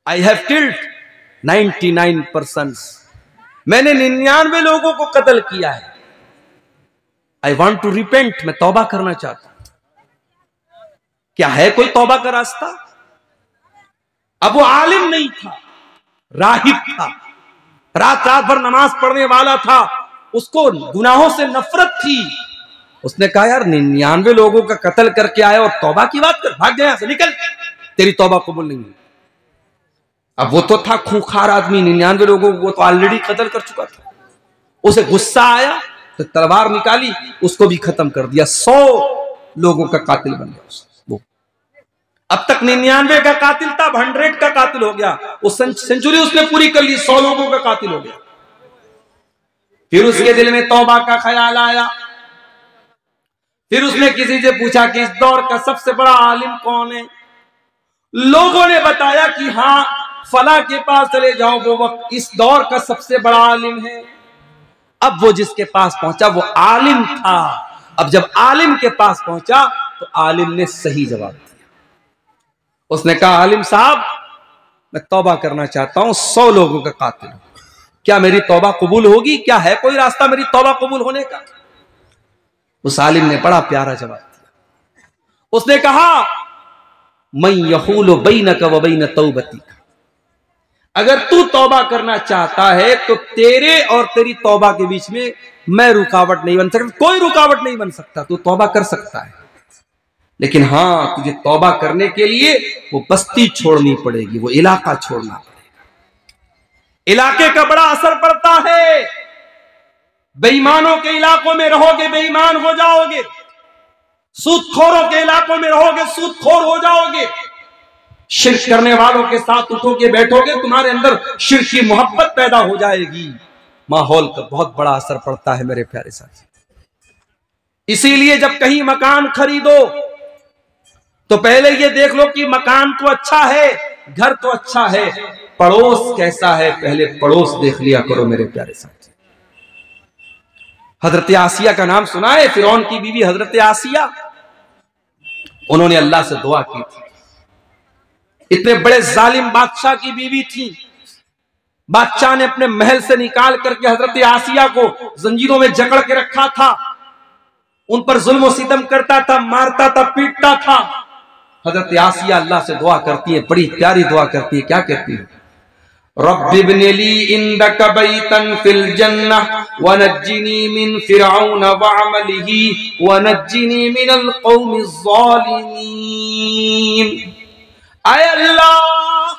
आई हैव किल्ड 99%, मैंने 99 लोगों को कत्ल किया है, आई वॉन्ट टू रिपेंट, मैं तौबा करना चाहता हूं। क्या है कोई तौबा का रास्ता? अब वो आलिम नहीं था, राहिब था, रात रात भर नमाज पढ़ने वाला था, उसको गुनाहों से नफरत थी। उसने कहा यार 99 लोगों का कत्ल करके आया और तौबा की बात कर, भाग गया से, निकल, तेरी तौबा कबूल नहीं है। अब वो तो था खूंखार आदमी, 99 लोगों को तो ऑलरेडी कत्ल कर चुका था। उसे गुस्सा आया तो तलवार निकाली, उसको भी खत्म कर दिया। 100 लोगों का कातिल बन गया वो। अब तक 99 का कातिल था, 100 का कातिल हो गया। वो सेंचुरी उसने पूरी कर ली, 100 लोगों का कातिल हो गया। फिर उसके दिल में तौबा का ख्याल आया। फिर उसने किसी से पूछा कि इस दौर का सबसे बड़ा आलिम कौन है? लोगों ने बताया कि हाँ फला के पास चले जाओ, वो वक्त इस दौर का सबसे बड़ा आलिम है। अब वो जिसके पास पहुंचा वो आलिम था। अब जब आलिम के पास पहुंचा तो आलिम ने सही जवाब दिया। उसने कहा आलिम साहब मैं तौबा करना चाहता हूं, 100 लोगों का कातिल हूं, क्या मेरी तौबा कबूल होगी? क्या है कोई रास्ता मेरी तौबा कबूल होने का? उस आलिम ने बड़ा प्यारा जवाब दिया। उसने कहा मैं यहूलु बैनका व बैन तौबतिका, अगर तू तौबा करना चाहता है तो तेरे और तेरी तौबा के बीच में मैं रुकावट नहीं बन सकता, कोई रुकावट नहीं बन सकता। तू तौबा कर सकता है, लेकिन हां तुझे तौबा करने के लिए वो बस्ती छोड़नी पड़ेगी, वो इलाका छोड़ना पड़ेगा। इलाके का बड़ा असर पड़ता है। बेईमानों के इलाकों में रहोगे बेईमान हो जाओगे, सूदखोरों के इलाकों में रहोगे सूदखोर हो जाओगे, शिर्क करने वालों के साथ उठोगे बैठोगे, तुम्हारे अंदर शिर्क की मोहब्बत पैदा हो जाएगी। माहौल का बहुत बड़ा असर पड़ता है मेरे प्यारे साथी। इसीलिए जब कहीं मकान खरीदो तो पहले ये देख लो कि मकान तो अच्छा है, घर तो अच्छा है, पड़ोस कैसा है, पहले पड़ोस देख लिया करो मेरे प्यारे साथी। हजरत आसिया का नाम सुना है? फिरौन की बीवी हजरत आसिया, उन्होंने अल्लाह से दुआ की थी। इतने बड़े जालिम बादशाह की बीवी थी। बादशाह ने अपने महल से निकाल करके हजरत आसिया को जंजीरों में जकड़ के रखा था, उन पर जुल्म और सितम करता था, मारता था, पीटता था। हजरत आसिया अल्लाह से दुआ करती है, बड़ी प्यारी दुआ करती है। क्या कहती है? रब्बिब्नि ली इंदका बैतन फिल जन्नह वनज्जिनी मिन फिरऔन वअमलिही वनज्जिनी मिनल कौमिज़ ज़ालिमीन। आए अल्लाह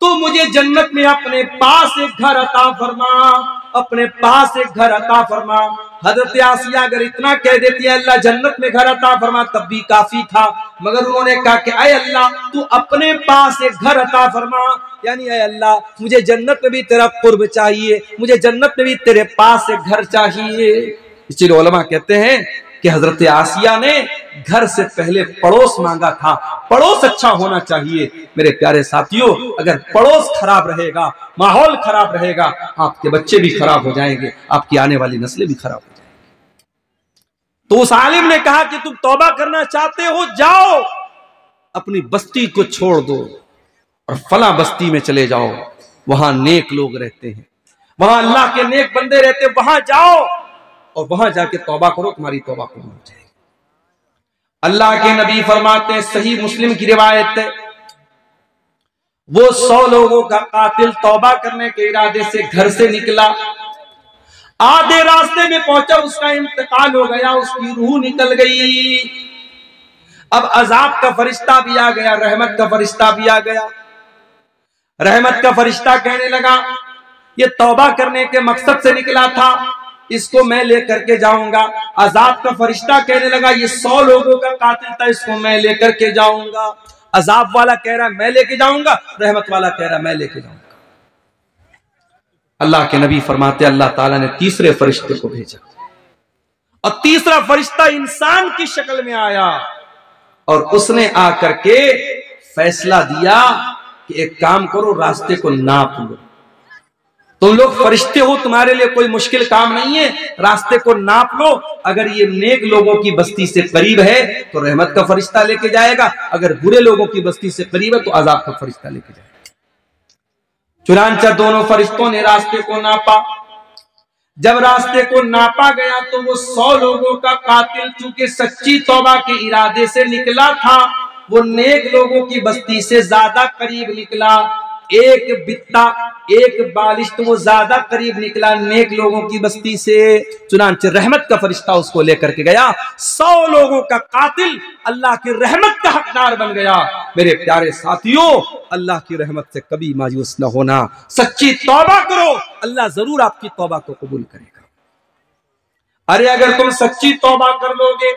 तू मुझे जन्नत में अपने पास एक घर अता फरमा, अपने पास एक घर अता फरमा। हजरत आसिया अगर इतना कह देती है अल्लाह जन्नत में घर अता फरमा तब भी काफी था, मगर उन्होंने कहा कि अय अल्लाह तू अपने पास एक घर अता फरमा, यानी अय अल्लाह मुझे जन्नत में भी तेरा कुर्ब चाहिए, मुझे जन्नत में भी तेरे पास एक घर चाहिए। इसलिए उलमा कहते हैं कि हजरत आसिया ने घर से पहले पड़ोस मांगा था। पड़ोस अच्छा होना चाहिए मेरे प्यारे साथियों। अगर पड़ोस खराब रहेगा, माहौल खराब रहेगा, आपके बच्चे भी खराब हो जाएंगे, आपकी आने वाली नस्लें भी खराब हो जाएंगी। तो उस आलिम ने कहा कि तुम तौबा करना चाहते हो, जाओ अपनी बस्ती को छोड़ दो और फला बस्ती में चले जाओ, वहां नेक लोग रहते हैं, वहां अल्लाह के नेक बंदे रहते हैं, वहां जाओ और वहां जाके तौबा करो, तुम्हारी तौबा कबूल हो जाएगी। अल्लाह के नबी फरमाते हैं, सही मुस्लिम की रिवायत है, वो 100 लोगों का कातिल तौबा करने के इरादे से घर से निकला, आधे रास्ते में पहुंचा, उसका इंतकाल हो गया, उसकी रूह निकल गई। अब अजाब का फरिश्ता भी आ गया, रहमत का फरिश्ता भी आ गया। रहमत का फरिश्ता कहने लगा, ये तौबा करने के मकसद से निकला था, इसको मैं लेकर के जाऊंगा। अजाब का फरिश्ता कहने लगा, ये 100 लोगों का कातिल था, इसको मैं लेकर के जाऊंगा। अजाब वाला कह रहा है मैं लेके जाऊंगा, रहमत वाला कह रहा है मैं लेके जाऊंगा। अल्लाह के नबी फरमाते, अल्लाह ताला ने तीसरे फरिश्ते को भेजा और तीसरा फरिश्ता इंसान की शक्ल में आया और उसने आकर के फैसला दिया कि एक काम करो, रास्ते को नाप लो। तुम लोग फरिश्ते हो, तुम्हारे लिए कोई मुश्किल काम नहीं है, रास्ते को नाप लो। अगर ये नेक लोगों की बस्ती से करीब है तो रहमत का फरिश्ता लेके जाएगा, अगर बुरे लोगों की बस्ती से करीब है तो अजाब का फरिश्ता लेके जाएगा। चुनांचा दोनों फरिश्तों ने रास्ते को नापा। जब रास्ते को नापा गया तो वो 100 लोगों का कातिल, चूंकि सच्ची तौबा के इरादे से निकला था, वो नेक लोगों की बस्ती से ज्यादा करीब निकला। एक बित्ता, एक बालिश तो वो ज्यादा करीब निकला नेक लोगों की बस्ती से। चुनांचे रहमत का फरिश्ता उसको लेकर के गया। 100 लोगों का कातिल अल्लाह की रहमत का हकदार बन गया। मेरे प्यारे साथियों, अल्लाह की रहमत से कभी मायूस न होना, सच्ची तौबा करो, अल्लाह जरूर आपकी तौबा को कबूल करेगा। अरे अगर तुम सच्ची तौबा कर लोगे,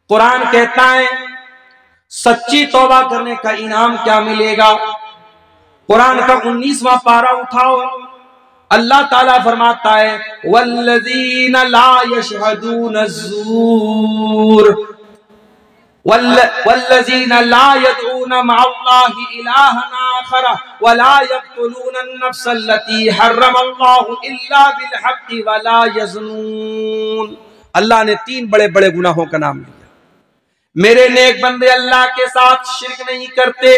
कुरान कहता है सच्ची तौबा करने का इनाम क्या मिलेगा। कुरान का 19वां पारा उठाओ, अल्लाह ताला फरमाता है वल्लज़ीना ला यशहदून ज़ूर वल्लज़ीना ला यदऊन मअल्लाहि इलाहन आखर वला यक़्तुलून अन-नफ्स अल्लती हर्रमल्लाहु इल्ला बिल हक़्क़ि वला यज़नून। अल्लाह ने 3 बड़े बड़े गुनाहों का नाम लिया। मेरे नेक बंदे अल्लाह के साथ शिर्क नहीं करते,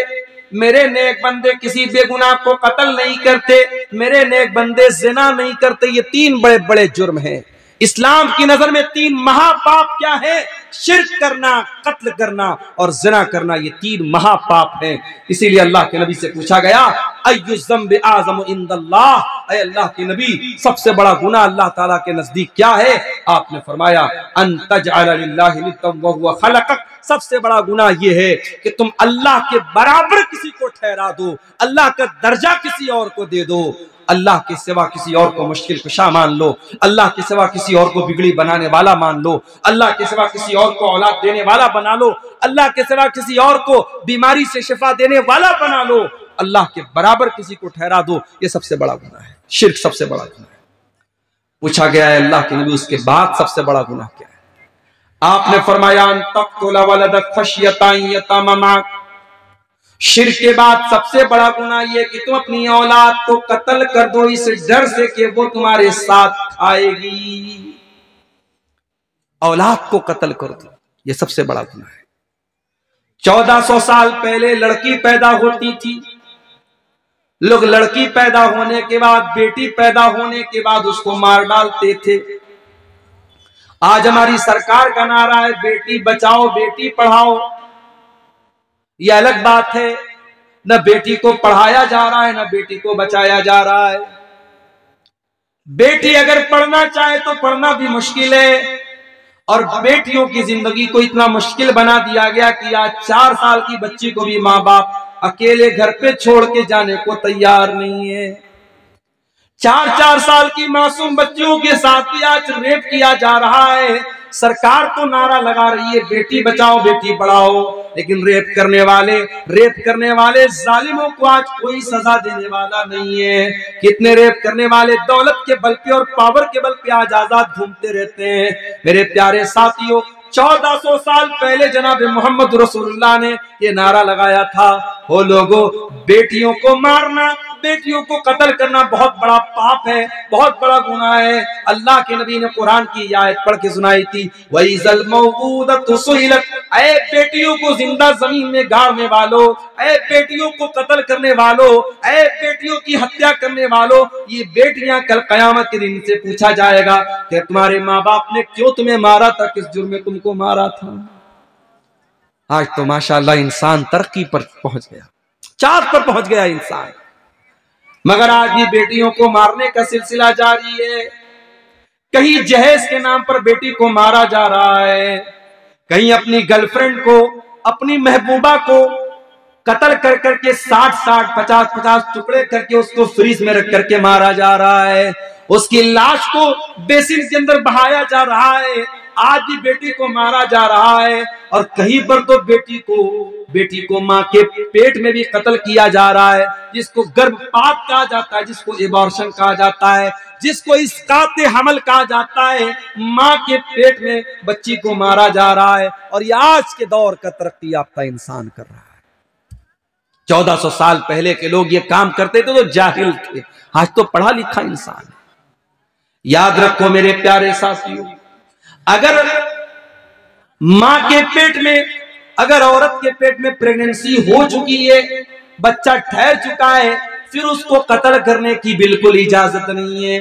मेरे नेक बंदे किसी बेगुनाह को कत्ल नहीं करते, मेरे नेक बंदे जिना नहीं करते। ये 3 बड़े बड़े जुर्म हैं। इस्लाम की नजर में 3 महापाप क्या है? शिर्क करना, कत्ल करना और जिना करना, ये 3 महापाप हैं। इसीलिए अल्लाह के नबी से पूछा गया अय्यु ज़म्बि आज़मु इंदल्लाह, ऐ अल्लाह के नबी सबसे बड़ा गुनाह अल्लाह ताला के नजदीक क्या है? आपने फरमाया अन तजअल लिल्लाहि निद्दन व हुवा खलक़क, सबसे बड़ा गुनाह यह है कि तुम अल्लाह के बराबर किसी को ठहरा दो, अल्लाह का दर्जा किसी और को दे दो, अल्लाह के सिवा किसी और को मुश्किल कुशा मान लो, अल्लाह के सिवा किसी और को बिगड़ी बनाने वाला मान लो, अल्लाह के सिवा किसी और को औलाद देने वाला बना लो, अल्लाह के सिवा किसी और को बीमारी से शिफा देने वाला बना लो, अल्लाह के बराबर किसी को ठहरा दो। ये सबसे बड़ा गुनाह है, शिर्क सबसे बड़ा गुनाह है। पूछा गया है अल्लाह के नबी उसके बाद सबसे बड़ा गुनाह क्या है? आपने फरमाया तक़्तुला वलदक खश्यता यतमा, शिर्क के बाद सबसे बड़ा गुनाह यह कि तुम अपनी औलाद को कत्ल कर दो इस डर से कि वो तुम्हारे साथ खाएगी। औलाद को कत्ल कर दो, यह सबसे बड़ा गुनाह है। 1400 साल पहले लड़की पैदा होती थी, लोग लड़की पैदा होने के बाद, बेटी पैदा होने के बाद उसको मार डालते थे। आज हमारी सरकार का नारा है बेटी बचाओ बेटी पढ़ाओ। यह अलग बात है, न बेटी को पढ़ाया जा रहा है न बेटी को बचाया जा रहा है। बेटी अगर पढ़ना चाहे तो पढ़ना भी मुश्किल है, और बेटियों की जिंदगी को इतना मुश्किल बना दिया गया कि आज 4 साल की बच्ची को भी माँ बाप अकेले घर पे छोड़ के जाने को तैयार नहीं है। 4-4 साल की मासूम बच्चियों के साथ भी आज रेप किया जा रहा है। सरकार तो नारा लगा रही है बेटी बचाओ बेटी पढ़ाओ, लेकिन रेप करने वाले जालिमों को आज कोई सजा देने वाला नहीं है। कितने रेप करने वाले दौलत के बल पे और पावर के बल पे आज आजाद घूमते रहते हैं। मेरे प्यारे साथियों, 1400 साल पहले जनाब मोहम्मद रसूलुल्लाह ने ये नारा लगाया था, हो लोगों बेटियों को मारना, बेटियों को कत्ल करना बहुत बड़ा पाप है, बहुत बड़ा गुनाह है। अल्लाह के नबी ने कुरान की आयत पढ़ के सुनाई थी वइज़ल मौऊदतु सुइलत, ऐ बेटियों को जिंदा जमीन में गाड़ने वालों, ऐ बेटियों को कत्ल करने वालों, ऐ बेटियों की हत्या करने वालों, ये बेटियां कल कयामत के दिन से पूछा जाएगा कि तुम्हारे माँ बाप ने क्यों तुम्हें मारा था, किस जुर्म में तुमको मारा था। आज तो माशाअल्लाह इंसान तरक्की पर पहुंच गया, चांद पर पहुंच गया इंसान। मगर आज भी बेटियों को मारने का सिलसिला जारी है। कहीं जहेज के नाम पर बेटी को मारा जा रहा है, कहीं अपनी गर्लफ्रेंड को, अपनी महबूबा को कत्ल कर करके 60-60, 50-50 टुकड़े करके उसको फ्रीज में रख करके मारा जा रहा है। उसकी लाश को बेसिन के अंदर बहाया जा रहा है। आज भी बेटी को मारा जा रहा है, और कहीं पर तो बेटी को माँ के पेट में भी कत्ल किया जा रहा है, जिसको गर्भपात कहा जाता है, जिसको एबॉर्शन कहा जाता है, जिसको इसकाते हमल कहा जाता है। माँ के पेट में बच्ची को मारा जा रहा है, और ये आज के दौर का तरक्की याफ्ता इंसान कर रहा है। 1400 साल पहले के लोग ये काम करते थे तो जाहिल थे, आज तो पढ़ा लिखा इंसान है। याद रखो मेरे प्यारे साथियों, अगर मां के पेट में, अगर औरत के पेट में प्रेगनेंसी हो चुकी है, बच्चा ठहर चुका है, फिर उसको कत्ल करने की बिल्कुल इजाजत नहीं है।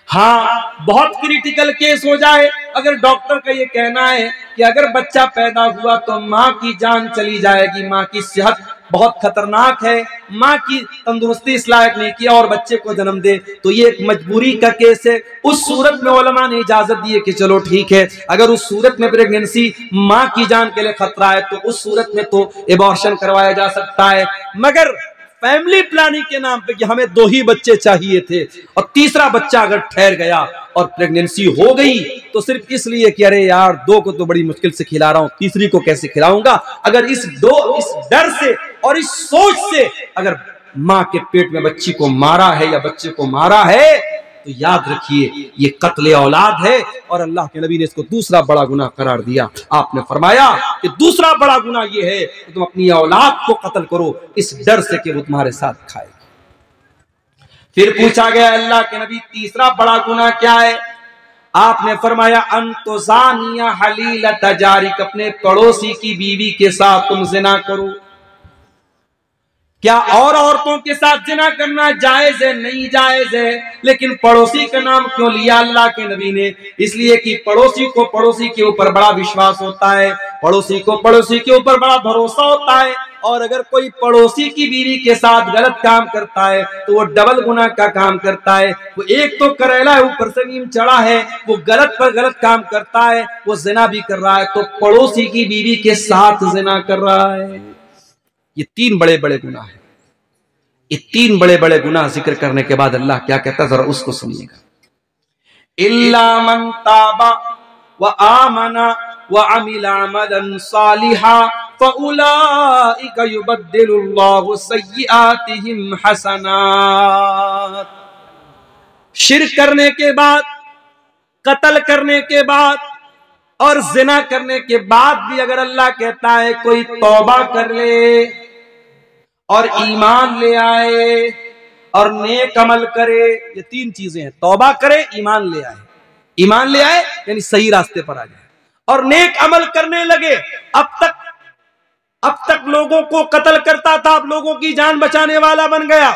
हाँ, बहुत क्रिटिकल केस हो जाए, अगर डॉक्टर का ये कहना है कि अगर बच्चा पैदा हुआ तो माँ की जान चली जाएगी, माँ की सेहत बहुत खतरनाक है, माँ की तंदुरुस्ती इस लायक नहीं किया और बच्चे को जन्म दे, तो ये एक मजबूरी का केस है। उस सूरत में उलमा ने इजाजत दी है कि चलो ठीक है, अगर उस सूरत में प्रेगनेंसी माँ की जान के लिए खतरा है तो उस सूरत में तो एबॉर्शन करवाया जा सकता है। मगर फैमिली प्लानिंग के नाम पे कि हमें 2 ही बच्चे चाहिए थे और तीसरा बच्चा अगर ठहर गया और प्रेगनेंसी हो गई तो सिर्फ इसलिए कि अरे यार 2 को तो बड़ी मुश्किल से खिला रहा हूं, तीसरी को कैसे खिलाऊंगा, अगर इस डर से और इस सोच से अगर मां के पेट में बच्ची को मारा है या बच्चे को मारा है, तो याद रखिए ये कत्ले औलाद है, और अल्लाह के नबी ने इसको दूसरा बड़ा गुनाह करार दिया। आपने फरमाया कि दूसरा बड़ा गुनाह ये है कि तुम अपनी औलाद को कत्ल करो इस डर से कि वो तुम्हारे साथ खाएगी। फिर पूछा गया अल्लाह के नबी तीसरा बड़ा गुनाह क्या है? आपने फरमाया अंतुजानिया हलील तजारिक, अपने पड़ोसी की बीवी के साथ तुम जिना करो। क्या और औरतों के साथ जिना करना जायज है? नहीं जायज है, लेकिन पड़ोसी का नाम क्यों लिया अल्लाह के नबी ने? इसलिए कि पड़ोसी को पड़ोसी के ऊपर बड़ा विश्वास होता है, पड़ोसी को पड़ोसी के ऊपर बड़ा भरोसा होता है, और अगर कोई पड़ोसी की बीवी के साथ गलत काम करता है तो वो डबल गुनाह का काम करता है। वो एक तो करेला है, ऊपर से नीम चढ़ा है, वो गलत पर गलत काम करता है, वो जिना भी कर रहा है, तो पड़ोसी की बीवी के साथ जिना कर रहा है। ये 3 बड़े बड़े गुनाह है। ये 3 बड़े बड़े गुनाह जिक्र करने के बाद अल्लाह क्या कहता है जरा उसको सुनिएगा। इल्ला मन ताबा व आमना व अमिला अमलन सालिहा फउलाइका युबद्दिलुल्लाहु सय्यिआतिहिम हसनात। शिर्क करने के बाद, कत्ल करने के बाद और जिना करने के बाद भी अगर अल्लाह कहता है कोई तौबा कर ले और ईमान ले आए और नेक अमल करे, ये 3 चीजें हैं, तौबा करे, ईमान ले आए, ईमान ले आए यानी सही रास्ते पर आ जाए, और नेक अमल करने लगे। अब तक लोगों को कत्ल करता था, अब लोगों की जान बचाने वाला बन गया।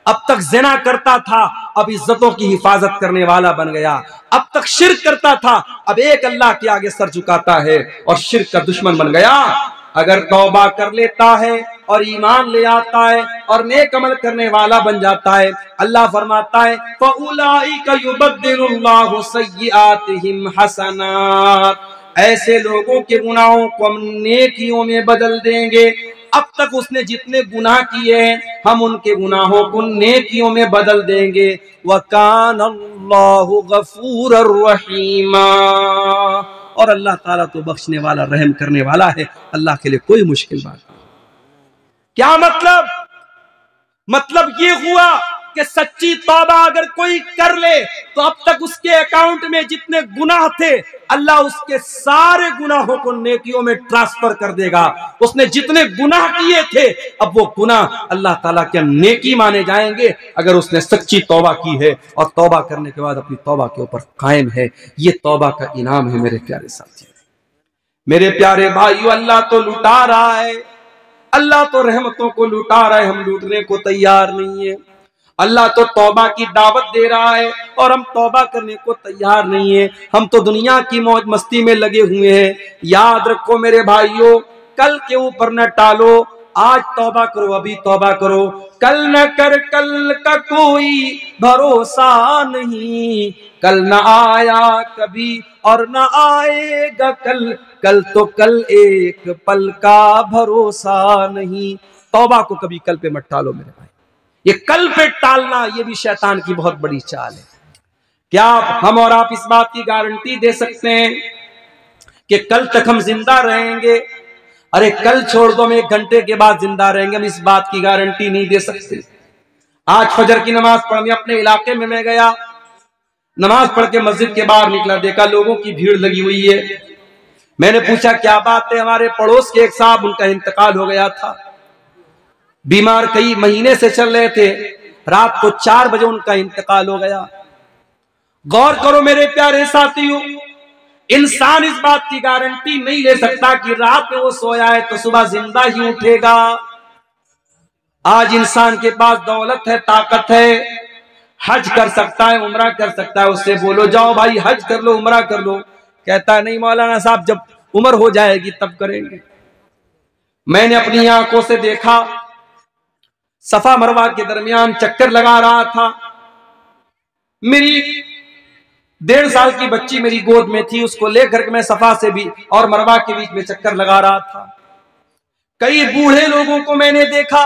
अब तक ज़िना करता था, अब इज्जतों की हिफाजत करने वाला बन गया। अब तक शिर्क करता था, अब एक अल्लाह के आगे सर झुकाता है और शिर्क का दुश्मन बन गया। अगर तौबा कर लेता है और ईमान ले आता है और नेक अमल करने वाला बन जाता है, अल्लाह फरमाता है फउलाइका युबद्दिलुल्लाहु सय्यिआतिहिम हसनात, ऐसे लोगों के गुनाहों को हम नेकियों में बदल देंगे। अब तक उसने जितने गुनाह किए हैं हम उनके गुनाहों को नेकियों में बदल देंगे। वकान अल्लाहु गफूरर रहीमा, और अल्लाह ताला तो बख्शने वाला, रहम करने वाला है। अल्लाह के लिए कोई मुश्किल बात नहीं। क्या मतलब ये हुआ कि सच्ची तौबा अगर कोई कर ले तो अब तक उसके अकाउंट में जितने गुनाह थे अल्लाह उसके सारे गुनाहों को नेकियों में ट्रांसफर कर देगा। उसने जितने गुनाह किए थे अब वो गुनाह अल्लाह ताला के नेकी माने जाएंगे अगर उसने सच्ची तौबा की है और तौबा करने के बाद अपनी तौबा के ऊपर कायम है। ये तौबा का इनाम है मेरे प्यारे साथियों, मेरे प्यारे भाइयों। अल्लाह तो लुटा रहा है, अल्लाह तो रहमतों को लुटा रहा है, हम लूटने को तैयार नहीं है। अल्लाह तो तौबा की दावत दे रहा है और हम तौबा करने को तैयार नहीं है। हम तो दुनिया की मौज मस्ती में लगे हुए हैं। याद रखो मेरे भाइयों, कल के ऊपर न टालो, आज तौबा करो, अभी तौबा करो, कल न कर कल का कोई भरोसा नहीं, कल न आया कभी और न आएगा कल, कल तो कल एक पल का भरोसा नहीं। तौबा को कभी कल पे मत टालो मेरे भाई, ये कल पे टालना ये भी शैतान की बहुत बड़ी चाल है। क्या हम और आप इस बात की गारंटी दे सकते हैं कि कल तक हम जिंदा रहेंगे? अरे कल छोड़ दो, हम 1 घंटे के बाद जिंदा रहेंगे, हम इस बात की गारंटी नहीं दे सकते। आज फजर की नमाज पढ़ने अपने इलाके में मैं गया, नमाज पढ़ के मस्जिद के बाहर निकला, देखा लोगों की भीड़ लगी हुई है। मैंने पूछा क्या बात है? हमारे पड़ोस के एक साहब, उनका इंतकाल हो गया था, बीमार कई महीने से चल रहे थे, रात को 4 बजे उनका इंतकाल हो गया। गौर करो मेरे प्यारे साथियों, इंसान इस बात की गारंटी नहीं ले सकता कि रात में वो सोया है तो सुबह जिंदा ही उठेगा। आज इंसान के पास दौलत है, ताकत है, हज कर सकता है, उम्रा कर सकता है, उससे बोलो जाओ भाई हज कर लो, उम्रा कर लो, कहता है नहीं मौलाना साहब जब उम्र हो जाएगी तब करेंगे। मैंने अपनी आंखों से देखा, सफा मरवा के दरमियान चक्कर लगा रहा था, मेरी 1.5 साल की बच्ची मेरी गोद में थी, उसको लेकर के मैं सफा से भी और मरवा के बीच में चक्कर लगा रहा था। कई बूढ़े लोगों को मैंने देखा,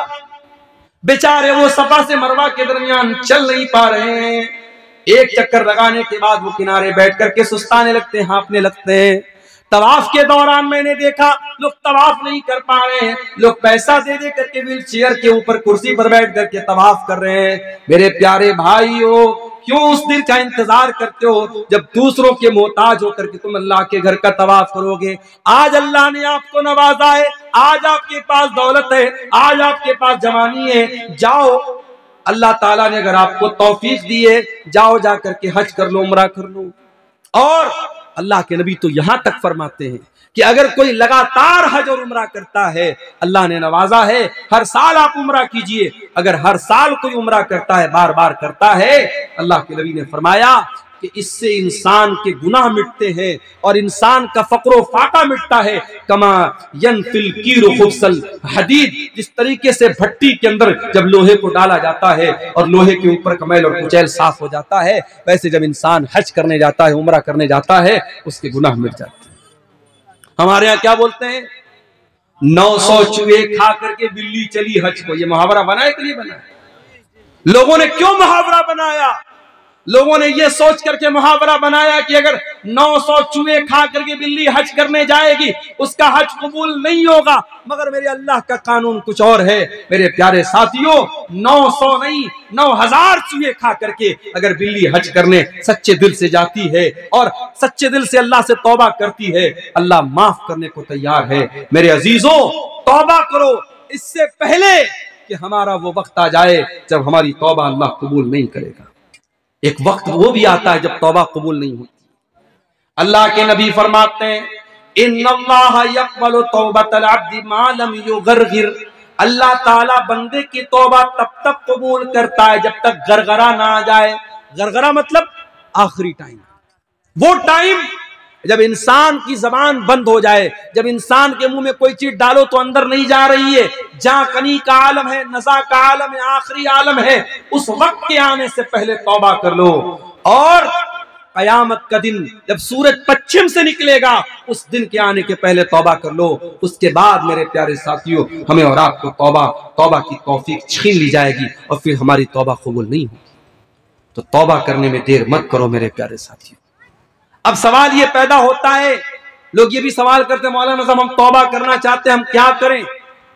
बेचारे वो सफा से मरवा के दरमियान चल नहीं पा रहे हैं, एक चक्कर लगाने के बाद वो किनारे बैठ करके सुस्ताने लगते हैं, हाँफने लगते हैं। तवाफ के दौरान मैंने देखा लोग तवाफ नहीं कर पा रहे हैं, लोग पैसा दे दे करके व्हील चेयर के ऊपर कुर्सी पर बैठ करके तवाफ कर रहे हैं। मेरे प्यारे भाइयों, क्यों उस दिन का इंतजार करते हो जब दूसरों के मोहताज होकर के तुम अल्लाह के घर का तवाफ करोगे? आज अल्लाह ने आपको नवाजा है, आज आपके पास दौलत है, आज आपके पास जवानी है, जाओ, अल्लाह ताला ने अगर आपको तौफीक दी है, जाओ जा करके हज कर लो, उम्रा कर लो। और अल्लाह के नबी तो यहां तक फरमाते हैं कि अगर कोई लगातार हज और उम्रा करता है, अल्लाह ने नवाजा है, हर साल आप उम्रा कीजिए। अगर हर साल कोई उम्रा करता है, बार बार करता है, अल्लाह के नबी ने फरमाया कि इससे इंसान के गुनाह मिटते हैं और इंसान का फक्र फाका मिटता है। कमा यनफिल कीरु खुब्सल हदीद, जिस तरीके से भट्टी के अंदर जब लोहे को डाला जाता है और लोहे के ऊपर का मैल और कुचैल साफ हो जाता है, वैसे जब इंसान हज करने जाता है, उम्रा करने जाता है, उसके गुनाह मिट जाते हैं। हमारे यहाँ क्या बोलते हैं, 900 चूहे खा करके बिल्ली चली हज को। ये मुहावरा बनाए के लिए बनाया? लोगों ने क्यों मुहावरा बनाया? लोगों ने ये सोच करके मुहावरा बनाया कि अगर 900 चूहे खा करके बिल्ली हज करने जाएगी उसका हज कबूल नहीं होगा। मगर मेरे अल्लाह का कानून कुछ और है। मेरे प्यारे साथियों, 900 नहीं 9000 चूहे खा करके अगर बिल्ली हज करने सच्चे दिल से जाती है और सच्चे दिल से अल्लाह से तौबा करती है, अल्लाह माफ करने को तैयार है। मेरे अजीजों, तौबा करो इससे पहले कि हमारा वो वक्त आ जाए जब हमारी तौबा अल्लाह कबूल नहीं करेगा। एक वक्त वो भी आता है जब तौबा कबूल नहीं होती। अल्लाह के नबी फरमाते हैं, इन्नल्लाह यक़बलु तौबतल अब्दि मा लम युग़रग़िर। अल्लाह ताला बंदे की तौबा तब तक कबूल करता है जब तक गरगरा ना आ जाए। गरगरा मतलब आखिरी टाइम, वो टाइम जब इंसान की जबान बंद हो जाए, जब इंसान के मुंह में कोई चीज डालो तो अंदर नहीं जा रही है, जहां कनी का आलम है, नज़ा का आलम है, आखिरी आलम है, उस वक्त के आने से पहले तौबा कर लो। और कयामत का दिन जब सूरज पश्चिम से निकलेगा, उस दिन के आने के पहले तौबा कर लो। उसके बाद मेरे प्यारे साथियों, हमें और आपको तौबा की तौफीक छीन ली जाएगी और फिर हमारी तौबा कबूल नहीं होगी। तो तौबा करने में देर मत करो मेरे प्यारे साथियों। अब सवाल ये पैदा होता है, लोग ये भी सवाल करते हैं, मौलाना साहब हम तौबा करना चाहते हैं, हम क्या करें,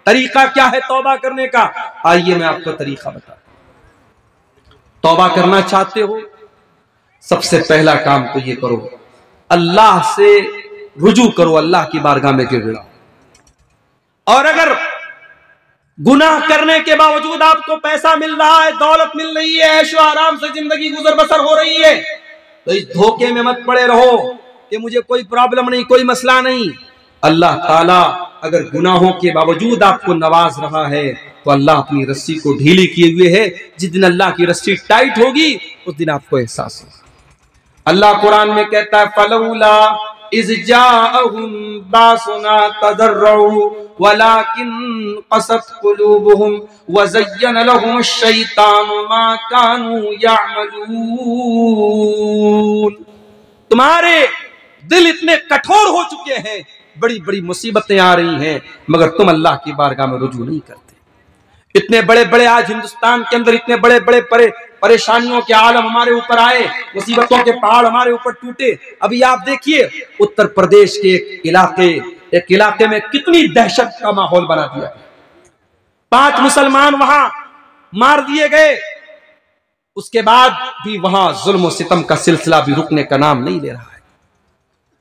तरीका क्या है तौबा करने का? आइए मैं आपको तरीका बताता हूं। तौबा करना चाहते हो, सबसे पहला काम तो ये करो, अल्लाह से रुजू करो, अल्लाह की बारगाह में गिड़गिड़ाओ। और अगर गुनाह करने के बावजूद आपको पैसा मिल रहा है, दौलत मिल रही है, ऐशो आराम से जिंदगी गुजर बसर हो रही है, तो इस धोखे में मत पड़े रहो कि मुझे कोई प्रॉब्लम नहीं, कोई मसला नहीं। अल्लाह ताला अगर गुनाहों के बावजूद आपको नवाज रहा है तो अल्लाह अपनी रस्सी को ढीली किए हुए है। जिस दिन अल्लाह की रस्सी टाइट होगी उस दिन आपको एहसास होगा। अल्लाह कुरान में कहता है, फलौला इज़ जाअहुम बासुना तदर्रउ वलाकिन क़सत क़ुलूबुहुम व ज़य्यन लहुमुश शैतानु मा कानू यअमलून। तुम्हारे दिल इतने कठोर हो चुके हैं, बड़ी बड़ी मुसीबतें आ रही हैं, मगर तुम अल्लाह की बारगाह में रुजू नहीं करते। इतने बड़े बड़े आज हिंदुस्तान के अंदर इतने बड़े बड़े परेशानियों के आलम हमारे ऊपर आए, मुसीबतों के पहाड़ हमारे ऊपर टूटे। अभी आप देखिए उत्तर प्रदेश के एक इलाके में कितनी दहशत का माहौल बना दिया। 5 मुसलमान वहां मार दिए गए, उसके बाद भी वहां जुल्म और सितम का सिलसिला भी रुकने का नाम नहीं ले रहा है।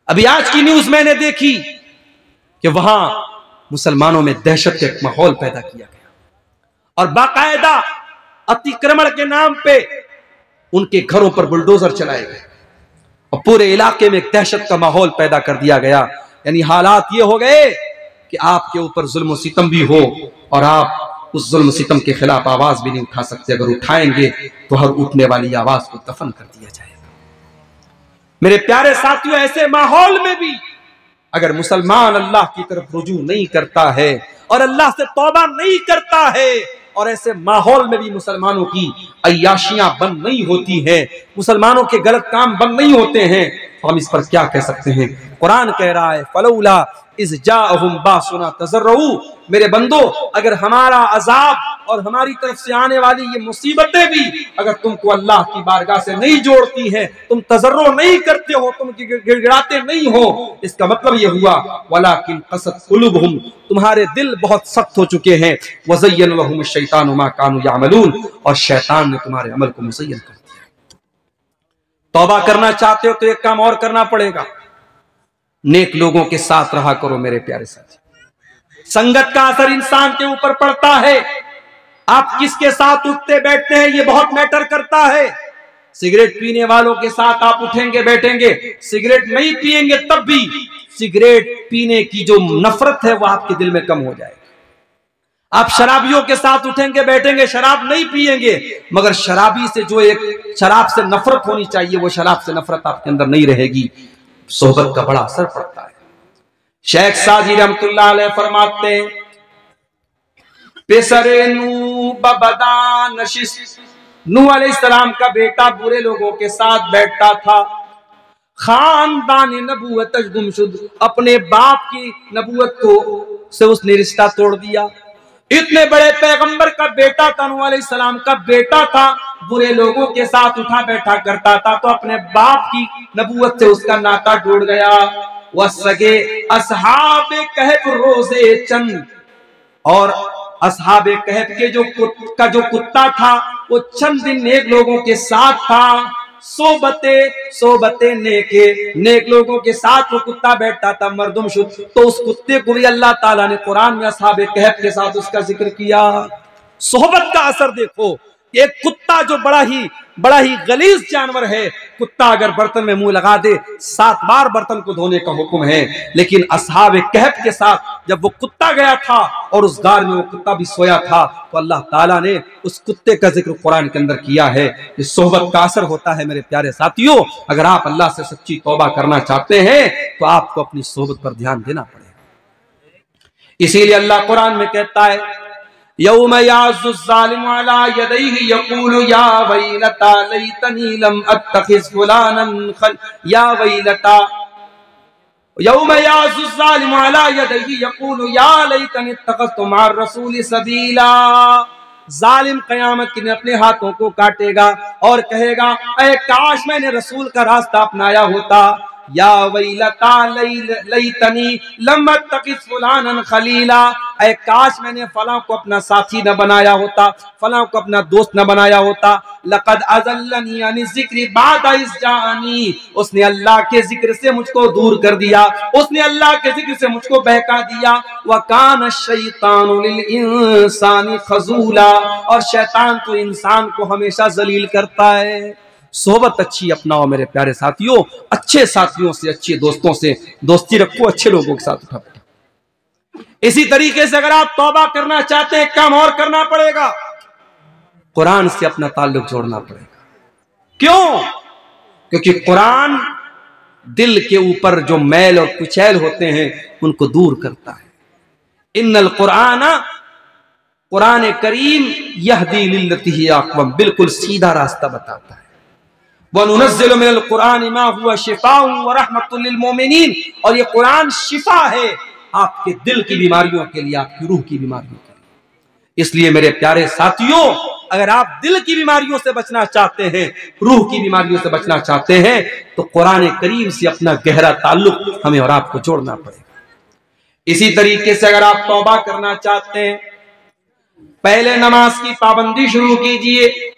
अभी आज की न्यूज मैंने देखी कि वहां मुसलमानों में दहशत का एक माहौल पैदा किया गया और बाकायदा अतिक्रमण के नाम पे उनके घरों पर बुलडोजर चलाए गए और पूरे इलाके में एक दहशत का माहौल पैदा कर दिया गया। यानी हालात ये हो गए कि आपके ऊपर जुल्म सितम भी हो और आप उस जुल्म सितम के खिलाफ आवाज भी नहीं उठा सकते। अगर उठाएंगे तो हर उठने वाली आवाज को दफन कर दिया जाएगा। मेरे प्यारे साथियों, ऐसे माहौल में भी अगर मुसलमान अल्लाह की तरफ रुजू नहीं करता है और अल्लाह से तौबा नहीं करता है और ऐसे माहौल में भी मुसलमानों की अय्याशियां बंद नहीं होती हैं, मुसलमानों के गलत काम बंद नहीं होते हैं, तो हम इस पर क्या कह सकते हैं? कुरान कह रहा है फलौला इज़ जाअहुम बासुना तज़र्रऊ। मेरे बंदो, अगर हमारा अजाब और हमारी तरफ से आने वाली ये मुसीबतें भी अगर तुमको अल्लाह की बारगाह से नहीं जोड़ती हैं, तुम तज़र्रो नहीं करते हो, तुम गिड़गिड़ाते नहीं हो, इसका मतलब ये हुआ वलाकिन क़सत क़ुलूबुहुम, तुम्हारे दिल बहुत सख्त हो चुके हैं, वज़य्यन लहुमुश शैतानु मा कानू यअमलून, और शैतान ने तुम्हारे अमल को मुज़य्यन कर दिया। तौबा करना चाहते हो तो एक काम और करना पड़ेगा, नेक लोगों के साथ रहा करो। मेरे प्यारे साथी, संगत का असर इंसान के ऊपर पड़ता है। आप किसके साथ उठते बैठते हैं ये बहुत मैटर करता है। सिगरेट पीने वालों के साथ आप उठेंगे बैठेंगे, सिगरेट नहीं पिएंगे तब भी सिगरेट पीने की जो नफरत है वह आपके दिल में कम हो जाएगी। आप शराबियों के साथ उठेंगे बैठेंगे, शराब नहीं पिएंगे, मगर शराबी से जो एक शराब से नफरत होनी चाहिए वो शराब से नफरत आपके अंदर नहीं रहेगी। सोहबत का बड़ा असर पड़ता है। शेख साजी रहमतुल्लाह अलैह फरमाते हैं पेसरे नू बबदा नशिस, नूह अलैहिस्सलाम का बेटा बुरे लोगों के साथ बैठता था। खानदान नबूवत गुमशुद, अपने बाप की नबूवत को से उसने रिश्ता तोड़ दिया। इतने बड़े पैगंबर का बेटा था, नूह अलैहिस्सलाम का बेटा था, बुरे लोगों के साथ उठा बैठा करता था, तो अपने बाप की नबूवत से उसका नाता टूट गया। वह सगे असहाबे कहफ रोजे चंद, और असहाबे कहफ के जो कुत्ता था वो चंद दिन नेक लोगों के साथ था। सोबते नेक लोगों के साथ वो कुत्ता बैठता था मर्दुम शुद्ध, तो उस कुत्ते को भी अल्लाह ताला ने कुरान में असहाबे कहफ के साथ उसका जिक्र किया। सोहबत का असर देखो। एक कुत्ता जो बड़ा ही गलीज जानवर है, कुत्ता अगर बर्तन में मुंह लगा दे 7 बार बर्तन को धोने का हुक्म है। लेकिन असहाबे कहफ के साथ जब वो कुत्ता गया था और उस गार में वो कुत्ता भी सोया था, तो अल्लाह ताला ने उस कुत्ते का जिक्र कुरान के अंदर किया है। कि सोहबत का असर होता है। मेरे प्यारे साथियों, अगर आप अल्लाह से सच्ची तौबा करना चाहते हैं तो आपको अपनी सोहबत पर ध्यान देना पड़ेगा। इसीलिए अल्लाह कुरान में कहता है यौम याज़्ज़ु ज़ालिमु अला यदैहि यक़ूलु या वैलता लैतनी लम अत्तखिज़ फुलानन या वैलता, यौम याज़्ज़ु ज़ालिमु अला यदैहि यक़ूलु या लैतनी इत्तखज़्तु मअर रसूलि सबीला। जालिम क़यामत के दिन अपने हाथों को काटेगा और कहेगा ऐ काश मैंने रसूल का रास्ता अपनाया होता। या वैलता लैतनी लम अत्तखिज़ फुलानन खलीला, ऐ काश मैंने फलां को अपना साथी न बनाया होता, फलां को अपना दोस्त न बनाया होता। लक़द अज़ल्लनी अन ज़िक्री बअद इज़ जाअनी, उसने अल्लाह के जिक्र से मुझको दूर कर दिया, उसने अल्लाह के जिक्र से मुझको बहका दिया। व कान शैतानु लिल इंसानी खज़ूला, और शैतान तो इंसान को हमेशा जलील करता है। सोहबत अच्छी अपनाओ मेरे प्यारे साथियों, अच्छे साथियों से, अच्छे दोस्तों से दोस्ती रखो, अच्छे लोगों के साथ उठा बैठो। इसी तरीके से अगर आप तौबा करना चाहते हैं, काम और करना पड़ेगा, कुरान से अपना ताल्लुक जोड़ना पड़ेगा। क्यों? क्योंकि कुरान दिल के ऊपर जो मैल और कुचैल होते हैं उनको दूर करता है। इन्नल कुरान, कुरान करीम यहदी लिल्लती ही अक़वम, बिल्कुल सीधा रास्ता बताता है। वनुनज़्ज़िलु मिनल कुरान मा हुवा शिफ़ाउन व रहमतुल लिल मोमिनीन, और ये कुरान शिफा है आपके दिल की बीमारियों के लिए, आपकी रूह की बीमारियों के लिए। इसलिए मेरे प्यारे साथियों, अगर आप दिल की बीमारियों से बचना चाहते हैं, रूह की बीमारियों से बचना चाहते हैं, तो कुरान करीम से अपना गहरा ताल्लुक हमें और आपको जोड़ना पड़ेगा। इसी तरीके से अगर आप तौबा करना चाहते हैं, पहले नमाज की पाबंदी शुरू कीजिए।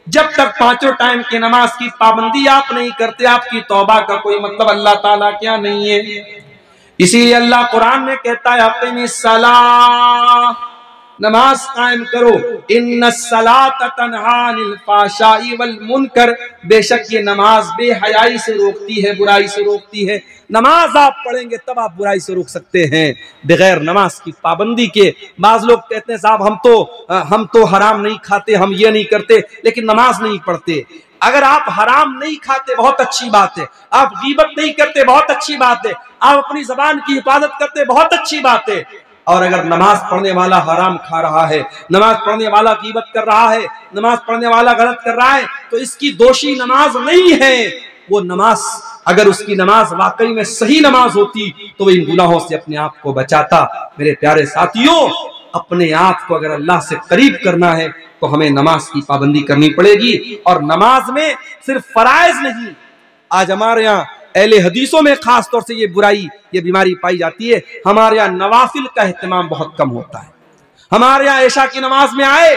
जब तक पांचों टाइम की नमाज की पाबंदी आप नहीं करते, आपकी तौबा का कोई मतलब अल्लाह ताला क्या नहीं है। इसीलिए अल्लाह कुरान में कहता है अक़ीमिस्सलाह, नमाज कायम करो। इन्नस्सलात तन्हा अनिल फ़ाशाई वल मुनकर, बेशक ये नमाज बेहयाई से रोकती है, बुराई से रोकती है। नमाज आप पढ़ेंगे तब आप बुराई से रोक सकते हैं, बगैर नमाज की पाबंदी के। बाज लोग कहते हैं साहब हम तो हराम नहीं खाते, हम ये नहीं करते, लेकिन नमाज नहीं पढ़ते। अगर आप हराम नहीं खाते बहुत अच्छी बात है, आप गीबत नहीं करते बहुत अच्छी बात है, आप अपनी ज़बान की हिफाजत करते बहुत अच्छी बात है, और अगर नमाज पढ़ने वाला हराम खा रहा है, नमाज पढ़ने वाला गीबत कर रहा है, नमाज पढ़ने वाला गलत कर रहा है, तो इसकी दोषी नमाज नहीं है। वो नमाज, अगर उसकी नमाज वाकई में सही नमाज होती तो वो इन गुनाहों से अपने आप को बचाता। मेरे प्यारे साथियों, अपने आप को अगर अल्लाह से करीब करना है तो हमें नमाज की पाबंदी करनी पड़ेगी। और नमाज में सिर्फ फराइज नहीं, आज हमारे यहाँ अहले हदीसों में खास तौर से ये बुराई, ये बीमारी पाई जाती है। हमारे यहाँ नवाफिल का एहतमाम बहुत कम होता है। हमारे यहाँ ऐशा की नमाज में आए,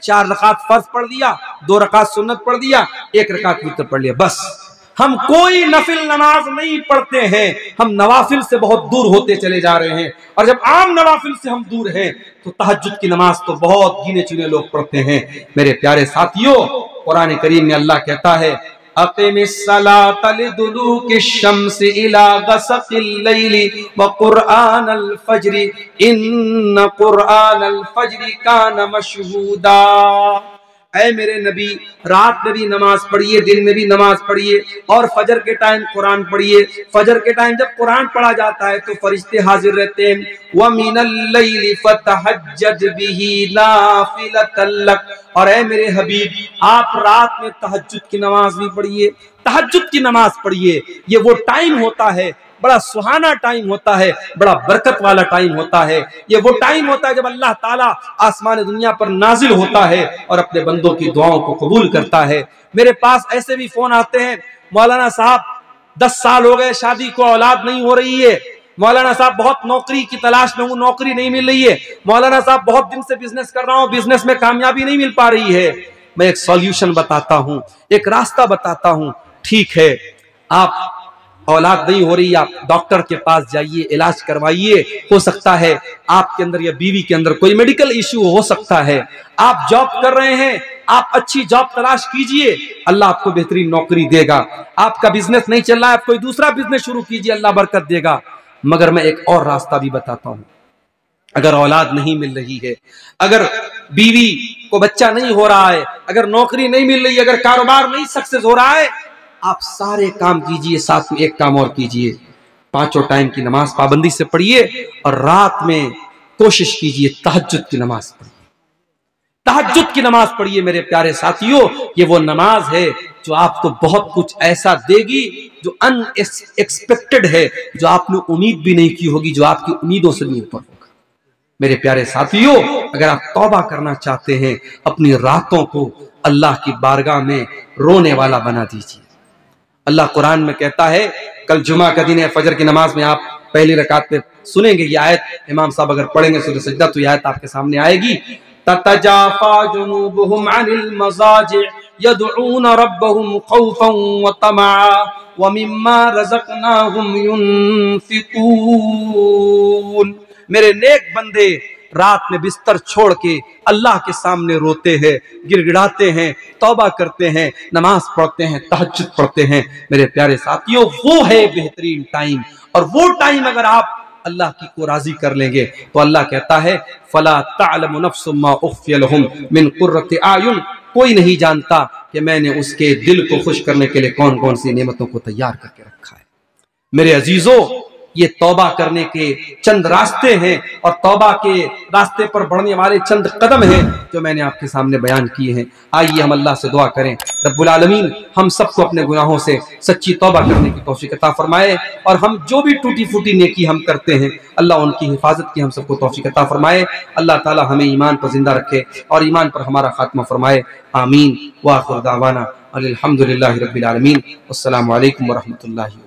4 रकात फर्ज पढ़ दिया, 2 रकात सुन्नत पढ़ दिया, 1 रकात वितर पढ़ लिया, बस। हम कोई नफिल नमाज नहीं पढ़ते हैं, हम नवाफिल से बहुत दूर होते चले जा रहे हैं। और जब आम नवाफिल से हम दूर हैं तो तहज्जुद की नमाज तो बहुत गिने चुने लोग पढ़ते हैं। मेरे प्यारे साथियों, कुरान करीम में अल्लाह कहता है अक़ीमिस्सलाता लिदुलूकी शम्सी इला गसक़िल लैली व क़ुरआनल फ़ज्रि इन्न क़ुरआनल फ़ज्रि कान मशहूदा। ऐ मेरे नबी, रात में भी नमाज पढ़िए, दिन में भी नमाज पढ़िए, और फजर के टाइम कुरान पढ़िए। फजर के टाइम जब कुरान पढ़ा जाता है तो फरिश्ते हाजिर रहते हैं। व मिनल लैली फतहज्जद बिही नाफिलतल लक, और ऐ मेरे हबीब, आप रात में तहज्जुद की नमाज भी पढ़िए, तहज्जुद की नमाज पढ़िए। ये वो टाइम होता है, बड़ा सुहाना टाइम होता है, बड़ा बरकत वाला टाइम होता है। ये वो टाइम होता है जब अल्लाह ताला आसमान दुनिया पर नाजिल होता है और अपने बंदों की दुआओं को कबूल करता है। मेरे पास ऐसे भी फोन आते हैं, मौलाना साहब 10 साल हो गए शादी को, औलाद नहीं हो रही है। मौलाना साहब बहुत नौकरी की तलाश में हूँ, नौकरी नहीं मिल रही है। मौलाना साहब बहुत दिन से बिजनेस कर रहा हूँ, बिजनेस में कामयाबी नहीं मिल पा रही है। मैं एक सॉल्यूशन बताता हूँ, एक रास्ता बताता हूँ। ठीक है, आप औलाद नहीं हो रही, आप डॉक्टर के पास जाइए, इलाज करवाइए। हो सकता है आपके अंदर या बीवी के अंदर कोई मेडिकल इश्यू हो सकता है। आप जॉब कर रहे हैं, आप अच्छी जॉब तलाश कीजिए, अल्लाह आपको बेहतरीन नौकरी देगा। आपका बिजनेस नहीं चल रहा है, आप कोई दूसरा बिजनेस शुरू कीजिए, अल्लाह बरकत देगा। मगर मैं एक और रास्ता भी बताता हूं। अगर औलाद नहीं मिल रही है, अगर बीवी को बच्चा नहीं हो रहा है, अगर नौकरी नहीं मिल रही है, अगर कारोबार नहीं सक्सेस हो रहा है, आप सारे काम कीजिए, साथ में एक काम और कीजिए, 5 टाइम की नमाज पाबंदी से पढ़िए, और रात में कोशिश कीजिए तहज्जुद की नमाज पढ़िए। तहज्जुद की नमाज पढ़िए मेरे प्यारे साथियों। ये वो नमाज है जो आपको बहुत कुछ ऐसा देगी जो अनएक्सपेक्टेड है, जो आपने उम्मीद भी नहीं की होगी, जो आपकी उम्मीदों से भी ऊपर होगा। मेरे प्यारे साथियों, अगर आप तौबा करना चाहते हैं, अपनी रातों को अल्लाह की बारगाह में रोने वाला बना दीजिए। अल्लाह कुरान में कहता है, कल जुमा का दिन है, फजर की नमाज में आप पहली रकात पे सुनेंगे ये आयत, इमाम साहब अगर पढ़ेंगे सूरह सजदा तो ये आयत आपके सामने आएगी। ततजाफा जुनूबुहुम अनिल मज़ाजिअ यदऊन रब्बहुम खौफन व तमआ व मिम्मा रज़क़नाहुम युनफिकून। मेरे नेक बंदे रात में बिस्तर छोड़ के अल्लाह के सामने रोते हैं, गिड़गिड़ाते हैं, तौबा करते हैं, नमाज पढ़ते हैं, तहज्जुद पढ़ते हैं। मेरे प्यारे साथियों, वो है बेहतरीन टाइम। और वो टाइम अगर आप अल्लाह की को राजी कर लेंगे तो अल्लाह कहता है फला तअलमु नफ्सुम मा उख्फिय लहुम मिन कुर्रति आयुन, कोई नहीं जानता कि मैंने उसके दिल को खुश करने के लिए कौन कौन सी नेमतों को तैयार करके रखा है। मेरे अजीजों, ये तौबा करने के चंद रास्ते हैं और तौबा के रास्ते पर बढ़ने वाले चंद कदम हैं जो मैंने आपके सामने बयान किए हैं। आइए हम अल्लाह से दुआ करें, रब्बुल आलमीन हम सबको अपने गुनाहों से सच्ची तौबा करने की तौफीक अता फरमाए और हम जो भी टूटी फूटी नेकी हम करते हैं अल्लाह उनकी हिफाजत की हम सबको तौफीक अता फरमाए। अल्लाह ताला हमें ईमान पर जिंदा रखे और ईमान पर हमारा खात्मा फरमाए। आमीन। व आखिर दावाना अल्हम्दुलिल्लाहि रब्बिल आलमीन। अस्सलामु अलैकुम व रहमतुल्लाहि।